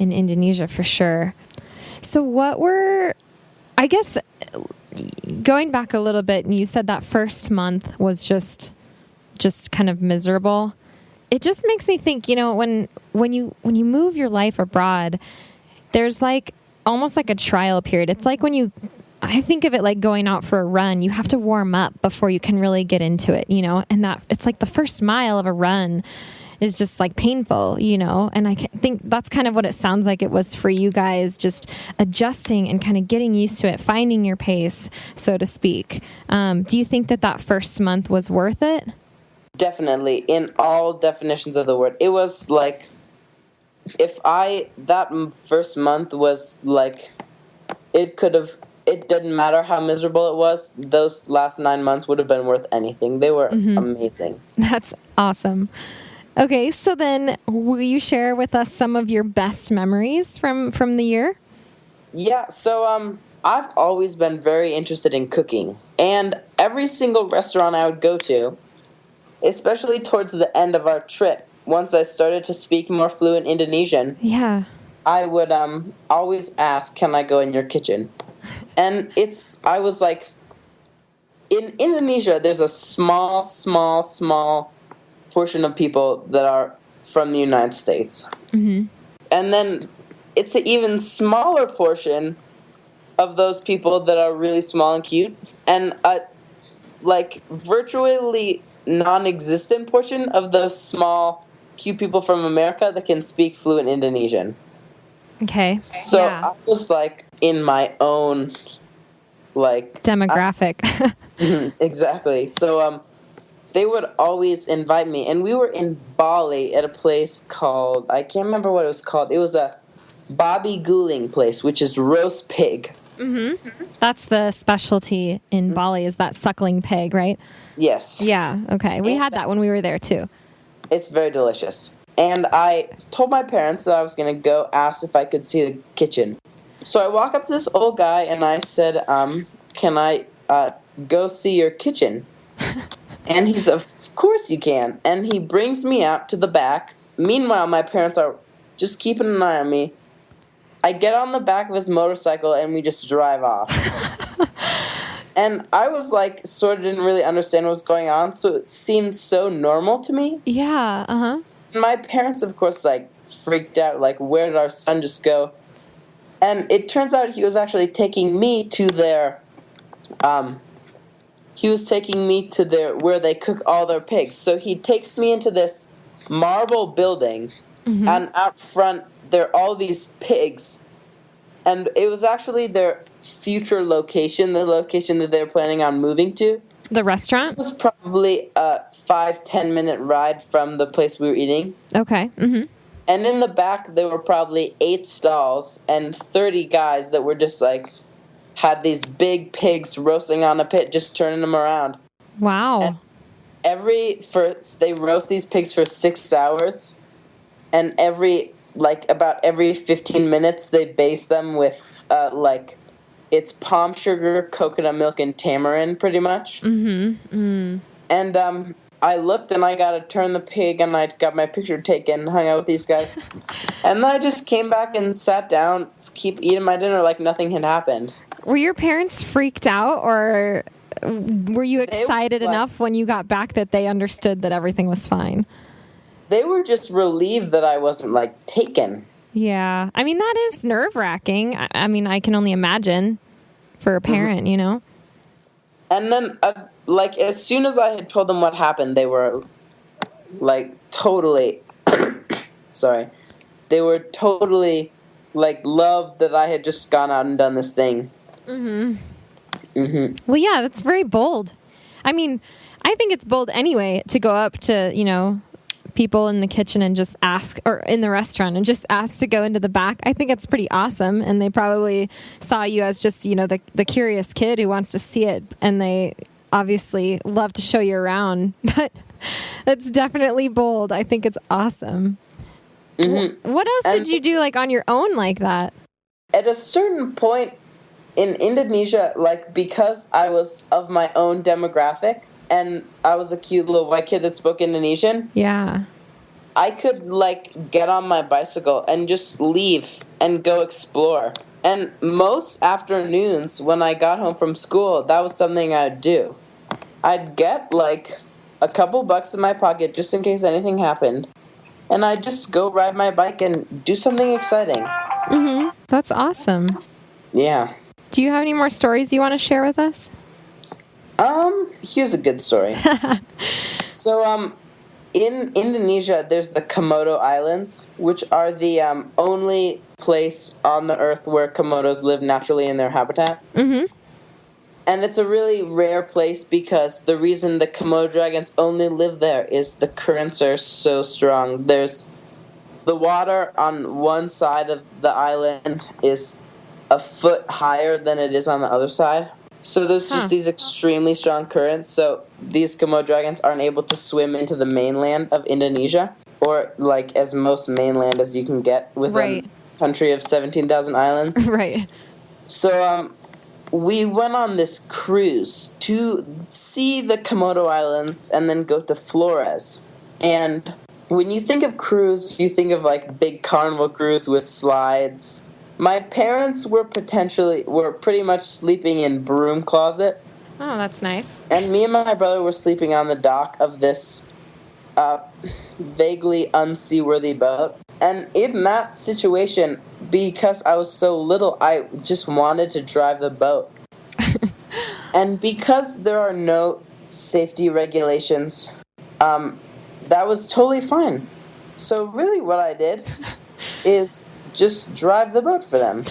Indonesia for sure. So I guess, going back a little bit, and you said that first month was just kind of miserable. It just makes me think, when you move your life abroad, there's like almost like a trial period. It's like I think of it like going out for a run. You have to warm up before you can really get into it, and that it's like the first mile of a run is just like painful, and I think that's kind of what it sounds like it was for you guys, just adjusting and kind of getting used to it, finding your pace, so to speak. Do you think that first month was worth it? Definitely, in all definitions of the word. It was like, that first month was like, it didn't matter how miserable it was, those last 9 months would have been worth anything. They were amazing. That's awesome. Okay, so then will you share with us some of your best memories from the year? Yeah, so I've always been very interested in cooking, and every single restaurant I would go to, especially towards the end of our trip, once I started to speak more fluent Indonesian, I would always ask, can I go in your kitchen? And I was like, in Indonesia, there's a small portion of people that are from the United States. Mm-hmm. And then it's an even smaller portion of those people that are really small and cute. And virtually non-existent portion of those small, cute people from America that can speak fluent Indonesian. Okay. So I was like in my own demographic. Exactly. So they would always invite me, and we were in Bali at a place called, I can't remember what it was called. It was a babi guling place, which is roast pig. Mm-hmm. That's the specialty in Bali, is that suckling pig, right? Yes. Yeah, okay. We had that when we were there, too. It's very delicious. And I told my parents that I was going to go ask if I could see the kitchen. So I walk up to this old guy, and I said, can I go see your kitchen? And he said, of course you can. And he brings me out to the back. Meanwhile, my parents are just keeping an eye on me. I get on the back of his motorcycle, and we just drive off. And I was like, sort of didn't really understand what was going on, so it seemed so normal to me. Yeah, uh-huh. My parents, of course, freaked out, where did our son just go? And it turns out he was actually taking me to their, where they cook all their pigs. So he takes me into this marble building, and out front, there are all these pigs. And it was actually their future location, the location that they're planning on moving to. The restaurant? It was probably a 5-10 minute ride from the place we were eating. Okay. Mm-hmm. And in the back, there were probably 8 stalls and 30 guys that were just had these big pigs roasting on a pit, just turning them around. Wow. And they roast these pigs for 6 hours, and about every 15 minutes, they baste them with, it's palm sugar, coconut milk, and tamarind, pretty much. Mm-hmm. Mm. And I looked, and I got to turn the pig, and I got my picture taken and hung out with these guys. And then I just came back and sat down, keep eating my dinner like nothing had happened. Were your parents freaked out, or were you excited enough when you got back that they understood that everything was fine? They were just relieved that I wasn't, taken. Yeah. I mean, that is nerve-wracking. I mean, I can only imagine for a parent, And then, as soon as I had told them what happened, they were, totally... sorry. They were totally, loved that I had just gone out and done this thing. Mm-hmm. Mm-hmm. Well, yeah, that's very bold. I mean, I think it's bold anyway to go up to, people in the kitchen and just ask, or in the restaurant and just ask to go into the back. I think it's pretty awesome. And they probably saw you as just, the curious kid who wants to see it. And they obviously love to show you around, but that's definitely bold. I think it's awesome. Mm-hmm. What else did you do on your own like that? At a certain point in Indonesia, because I was of my own demographic, and I was a cute little white kid that spoke Indonesian. Yeah. I could, get on my bicycle and just leave and go explore And most afternoons when I got home from school, that was something I'd do. I'd get like a couple bucks in my pocket just in case anything happened. And I'd just go ride my bike and do something exciting. Mm-hmm. That's awesome. Yeah. Do you have any more stories you want to share with us? Here's a good story. So, in Indonesia, there's the Komodo Islands, which are the only place on the earth where Komodos live naturally in their habitat. Mm-hmm. And it's a really rare place because the reason the Komodo dragons only live there is the currents are so strong. There's the water on one side of the island is a foot higher than it is on the other side. So there's just these extremely strong currents. So these Komodo dragons aren't able to swim into the mainland of Indonesia, or like as most mainland as you can get with a country of 17,000 islands. Right. So we went on this cruise to see the Komodo Islands and then go to Flores. And when you think of cruise, you think of like big carnival cruise with slides. My parents were pretty much sleeping in broom closet. Oh, that's nice. And me and my brother were sleeping on the dock of this vaguely unseaworthy boat. And in that situation, because I was so little, I just wanted to drive the boat. And because there are no safety regulations, that was totally fine. So really what I did is just drive the boat for them.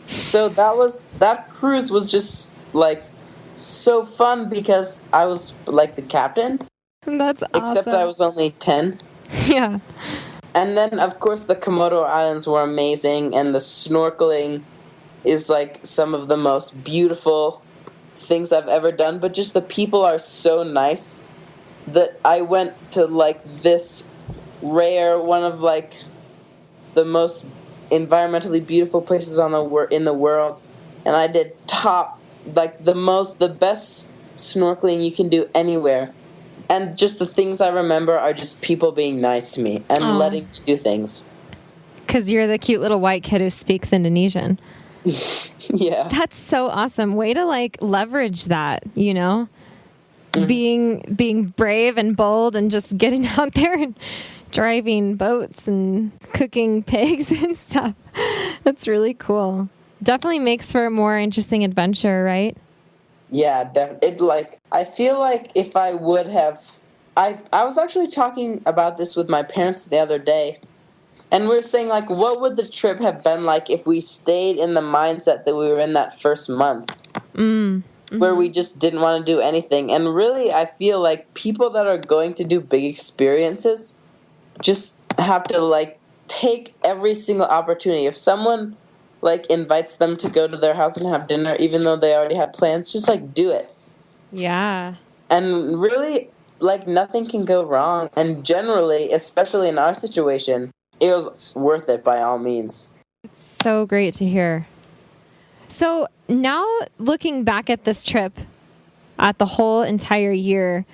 So that cruise was just like so fun because I was like the captain. That's awesome. Except I was only 10. Yeah. And then of course the Komodo Islands were amazing, and the snorkeling is like some of the most beautiful things I've ever done, but just the people are so nice that I went to like this rare, one of like the most environmentally beautiful places in the world, and I did the best snorkeling you can do anywhere. And just the things I remember are just people being nice to me and letting me do things. Because you're the cute little white kid who speaks Indonesian. Yeah. That's so awesome. Way to like leverage that, you know? Mm-hmm. Being brave and bold and just getting out there and driving boats and cooking pigs and stuff. That's really cool. Definitely makes for a more interesting adventure, right? Yeah, I feel like if I would have... I was actually talking about this with my parents the other day, and we were saying, like, what would the trip have been like if we stayed in the mindset that we were in that first month? Mm-hmm. Where we just didn't want to do anything. And really, I feel like people that are going to do big experiences just have to, like, take every single opportunity. If someone... like invites them to go to their house and have dinner, even though they already had plans, just like do it. Yeah. And really, like nothing can go wrong. And generally, especially in our situation, it was worth it by all means. It's so great to hear. So now looking back at this trip, at the whole entire year,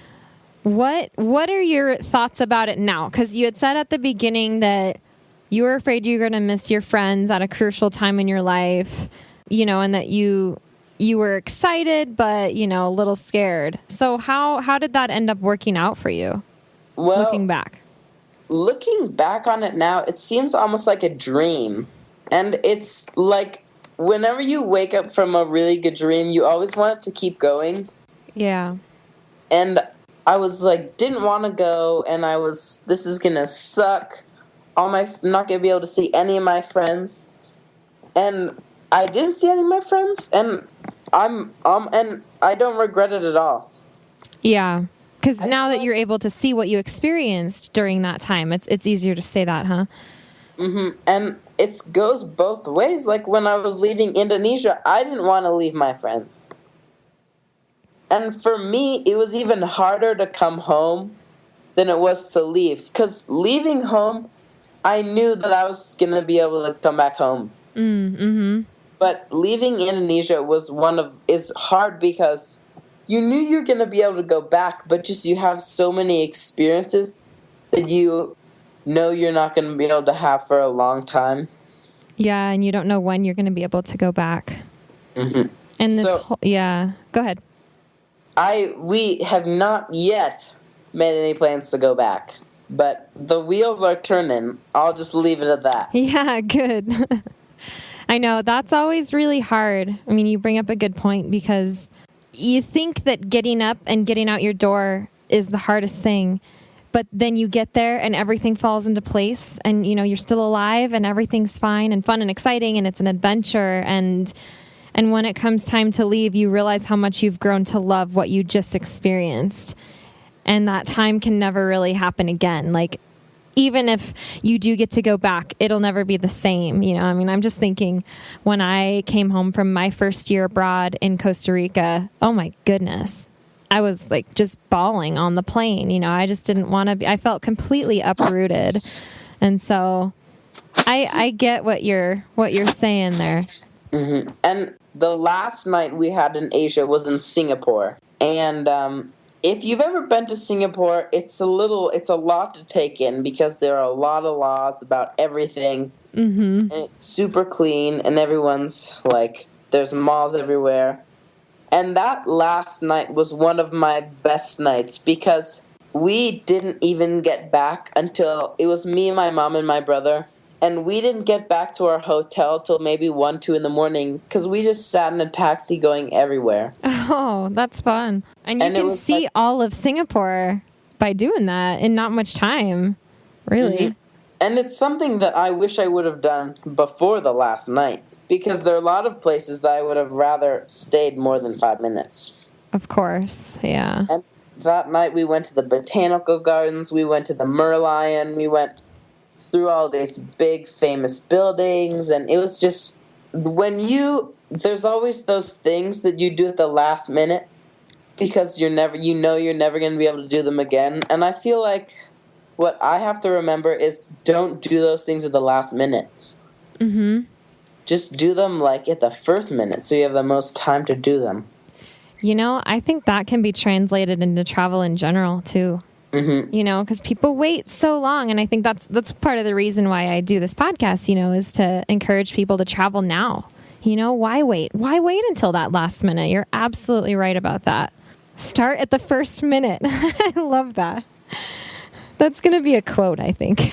what are your thoughts about it now? Because you had said at the beginning that you were afraid you were going to miss your friends at a crucial time in your life, you know, and that you were excited, but, you know, a little scared. So how did that end up working out for you? Well, looking back on it now, it seems almost like a dream. And it's like whenever you wake up from a really good dream, you always want it to keep going. Yeah. And I was like, didn't want to go. And this is going to suck. I'm not going to be able to see any of my friends. And I didn't see any of my friends, and and I don't regret it at all. Yeah. Because now that you're able to see what you experienced during that time, it's easier to say that, huh? Mm-hmm. And it goes both ways. Like when I was leaving Indonesia, I didn't want to leave my friends. And for me, it was even harder to come home than it was to leave. Because leaving home, I knew that I was going to be able to come back home. Mm-hmm. But leaving Indonesia is hard because you knew you were going to be able to go back, but just you have so many experiences that you know you're not going to be able to have for a long time. Yeah, and you don't know when you're going to be able to go back. Mm-hmm. And this go ahead. We have not yet made any plans to go back, but the wheels are turning. I'll just leave it at that. Yeah, good. I know that's always really hard. I mean, you bring up a good point because you think that getting up and getting out your door is the hardest thing, but then you get there and everything falls into place and, you're still alive and everything's fine and fun and exciting and it's an adventure. And when it comes time to leave, you realize how much you've grown to love what you just experienced. And that time can never really happen again. Like, even if you do get to go back, it'll never be the same. I mean, I'm just thinking when I came home from my first year abroad in Costa Rica, oh my goodness, I was like just bawling on the plane. I just didn't want to be, I felt completely uprooted. And so I get what you're saying there. Mm-hmm. And the last night we had in Asia was in Singapore. And, if you've ever been to Singapore, it's a lot to take in because there are a lot of laws about everything. Mm-hmm. And it's super clean and everyone's like, there's malls everywhere. And that last night was one of my best nights because we didn't even get back until it was me, my mom, and my brother. And we didn't get back to our hotel till maybe 1, 2 in the morning because we just sat in a taxi going everywhere. Oh, that's fun. And you can see all of Singapore by doing that in not much time, really. Mm-hmm. And it's something that I wish I would have done before the last night because there are a lot of places that I would have rather stayed more than 5 minutes. Of course, yeah. And that night we went to the botanical gardens, we went to the Merlion, we went through all these big famous buildings, and it was just there's always those things that you do at the last minute because you're never going to be able to do them again. And I feel like what I have to remember is don't do those things at the last minute. Mm-hmm. Just do them like at the first minute so you have the most time to do them. I think that can be translated into travel in general too. Mm-hmm. Because people wait so long. And I think that's part of the reason why I do this podcast, is to encourage people to travel now. Why wait? Why wait until that last minute? You're absolutely right about that. Start at the first minute. I love that. That's going to be a quote, I think.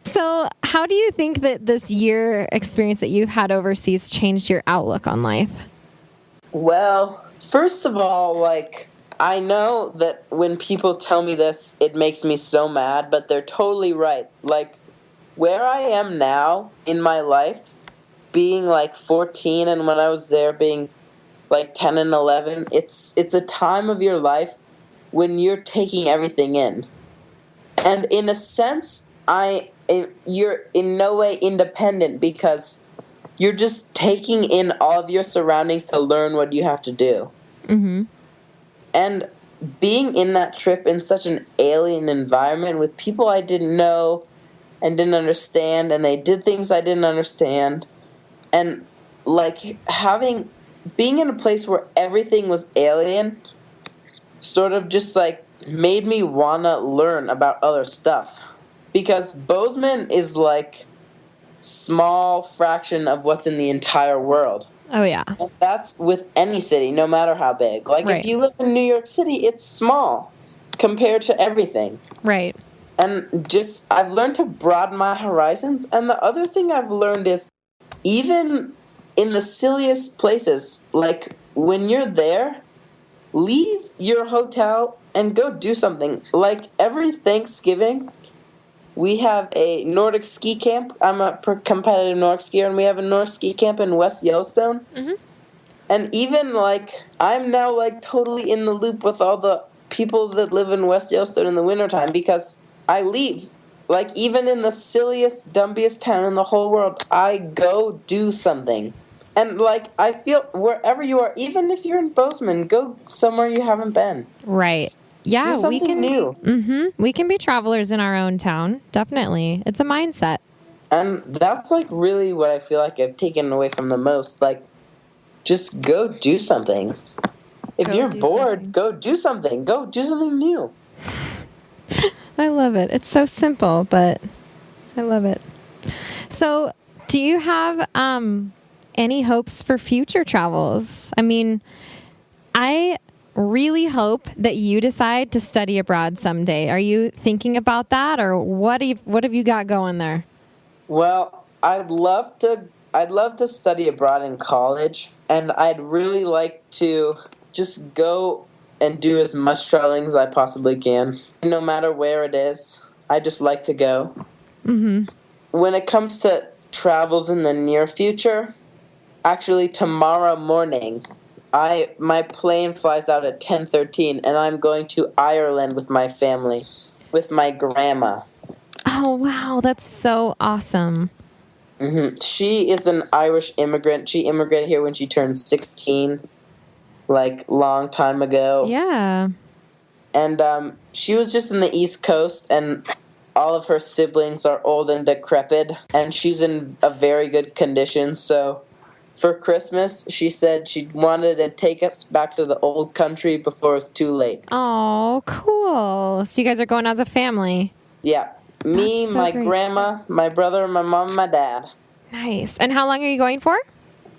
So how do you think that this year experience that you've had overseas changed your outlook on life? Well, first of all, I know that when people tell me this, it makes me so mad, but they're totally right. Where I am now in my life, being 14 and when I was there being 10 and 11, it's a time of your life when you're taking everything in. And in a sense, you're in no way independent because you're just taking in all of your surroundings to learn what you have to do. Mm-hmm. And being in that trip in such an alien environment with people I didn't know and didn't understand, and they did things I didn't understand, and being in a place where everything was alien sort of just made me want to learn about other stuff. Because Bozeman is small fraction of what's in the entire world. Oh, yeah. And that's with any city, no matter how big. Right. If you live in New York City, it's small compared to everything. Right. And I've learned to broaden my horizons. And the other thing I've learned is even in the silliest places, when you're there, leave your hotel and go do something. Every Thanksgiving, we have a Nordic ski camp. I'm a competitive Nordic skier, and we have a Nordic ski camp in West Yellowstone. Mm-hmm. And even, I'm now, totally in the loop with all the people that live in West Yellowstone in the wintertime because I leave. Even in the silliest, dumpiest town in the whole world, I go do something. And, I feel wherever you are, even if you're in Bozeman, go somewhere you haven't been. Right. Yeah, do something new. Mm-hmm. We can be travelers in our own town. Definitely. It's a mindset. And that's really what I feel like I've taken away from the most. Just go do something. If you're bored, go do something. Go do something new. I love it. It's so simple, but I love it. So Do you have any hopes for future travels? I mean, I really hope that you decide to study abroad someday. Are you thinking about that, or what have you got going there? Well, I'd love to study abroad in college, and I'd really like to just go and do as much traveling as I possibly can. No matter where it is, I just like to go. Mm-hmm. When it comes to travels in the near future, actually tomorrow morning, my plane flies out at 10:13, and I'm going to Ireland with my family, with my grandma. Oh, wow. That's so awesome. Mm-hmm. She is an Irish immigrant. She immigrated here when she turned 16, like long time ago. Yeah. And she was just in the East Coast, and all of her siblings are old and decrepit, and she's in a very good condition. So for Christmas, she said she wanted to take us back to the old country before it's too late. Oh, cool. So you guys are going as a family. Yeah. Me, so my great. grandma, my brother, my mom, and my dad. Nice. And how long are you going for?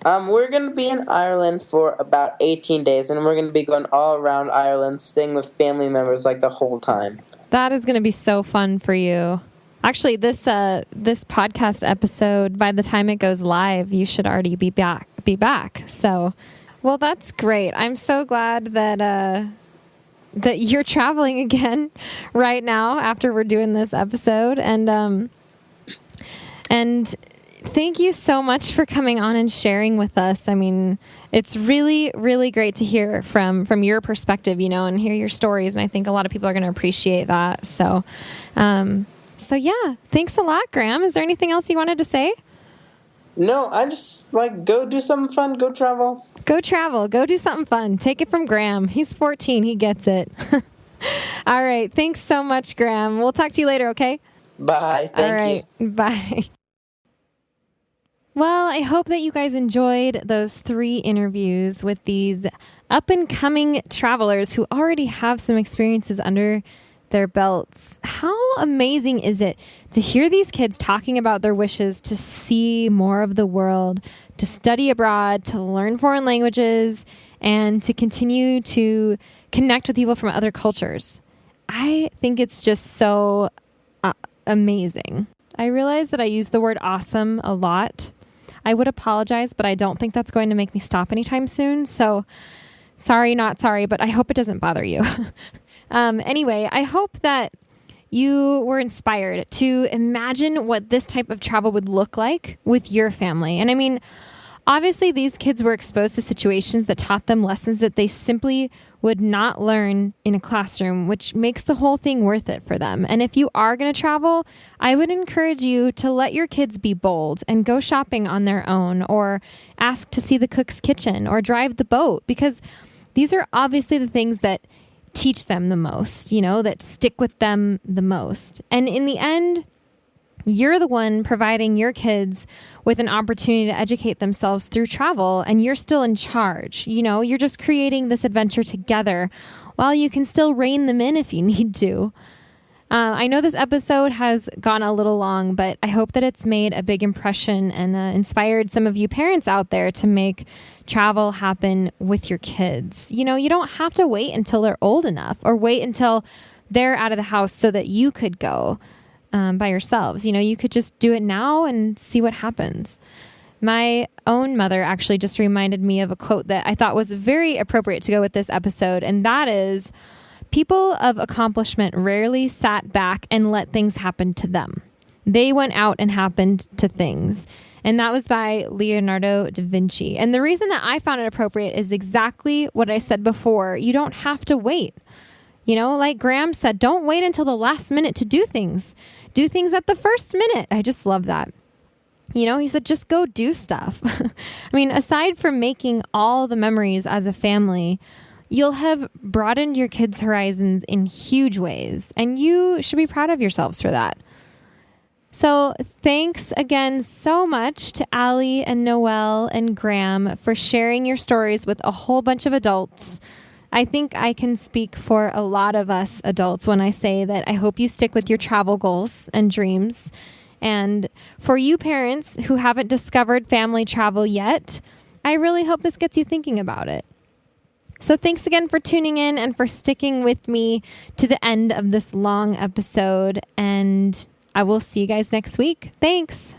We're going to be in Ireland for about 18 days, and we're going to be going all around Ireland, staying with family members like the whole time. That is going to be so fun for you. Actually, this podcast episode, by the time it goes live, you should already be back. So, well, that's great. I'm so glad that you're traveling again right now after we're doing this episode, and thank you so much for coming on and sharing with us. I mean, it's really, really great to hear from your perspective, and hear your stories. And I think a lot of people are going to appreciate that. So yeah, thanks a lot, Graham. Is there anything else you wanted to say? No, I just go do something fun, go travel. Go travel, go do something fun. Take it from Graham. He's 14. He gets it. All right. Thanks so much, Graham. We'll talk to you later. Okay. Bye. Thank you. Bye. Well, I hope that you guys enjoyed those 3 interviews with these up-and-coming travelers who already have some experiences under their belts. How amazing is it to hear these kids talking about their wishes to see more of the world, to study abroad, to learn foreign languages, and to continue to connect with people from other cultures. I think it's just so amazing. I realize that I use the word awesome a lot. I would apologize, but I don't think that's going to make me stop anytime soon. So sorry, not sorry, but I hope it doesn't bother you. Anyway, I hope that you were inspired to imagine what this type of travel would look like with your family. And I mean, obviously these kids were exposed to situations that taught them lessons that they simply would not learn in a classroom, which makes the whole thing worth it for them. And if you are going to travel, I would encourage you to let your kids be bold and go shopping on their own, or ask to see the cook's kitchen, or drive the boat, because these are obviously the things that teach them the most, that stick with them the most. And in the end, you're the one providing your kids with an opportunity to educate themselves through travel, and you're still in charge. You're just creating this adventure together while you can still rein them in if you need to. I know this episode has gone a little long, but I hope that it's made a big impression and inspired some of you parents out there to make travel happen with your kids. You don't have to wait until they're old enough, or wait until they're out of the house so that you could go by yourselves. You could just do it now and see what happens. My own mother actually just reminded me of a quote that I thought was very appropriate to go with this episode, and that is, people of accomplishment rarely sat back and let things happen to them. They went out and happened to things. And that was by Leonardo da Vinci. And the reason that I found it appropriate is exactly what I said before. You don't have to wait. Like Graham said, don't wait until the last minute to do things. Do things at the first minute. I just love that. He said, just go do stuff. I mean, aside from making all the memories as a family, you'll have broadened your kids' horizons in huge ways, and you should be proud of yourselves for that. So thanks again so much to Allie and Noelle and Graham for sharing your stories with a whole bunch of adults. I think I can speak for a lot of us adults when I say that I hope you stick with your travel goals and dreams, And for you parents who haven't discovered family travel yet, I really hope this gets you thinking about it. So thanks again for tuning in and for sticking with me to the end of this long episode. And I will see you guys next week. Thanks.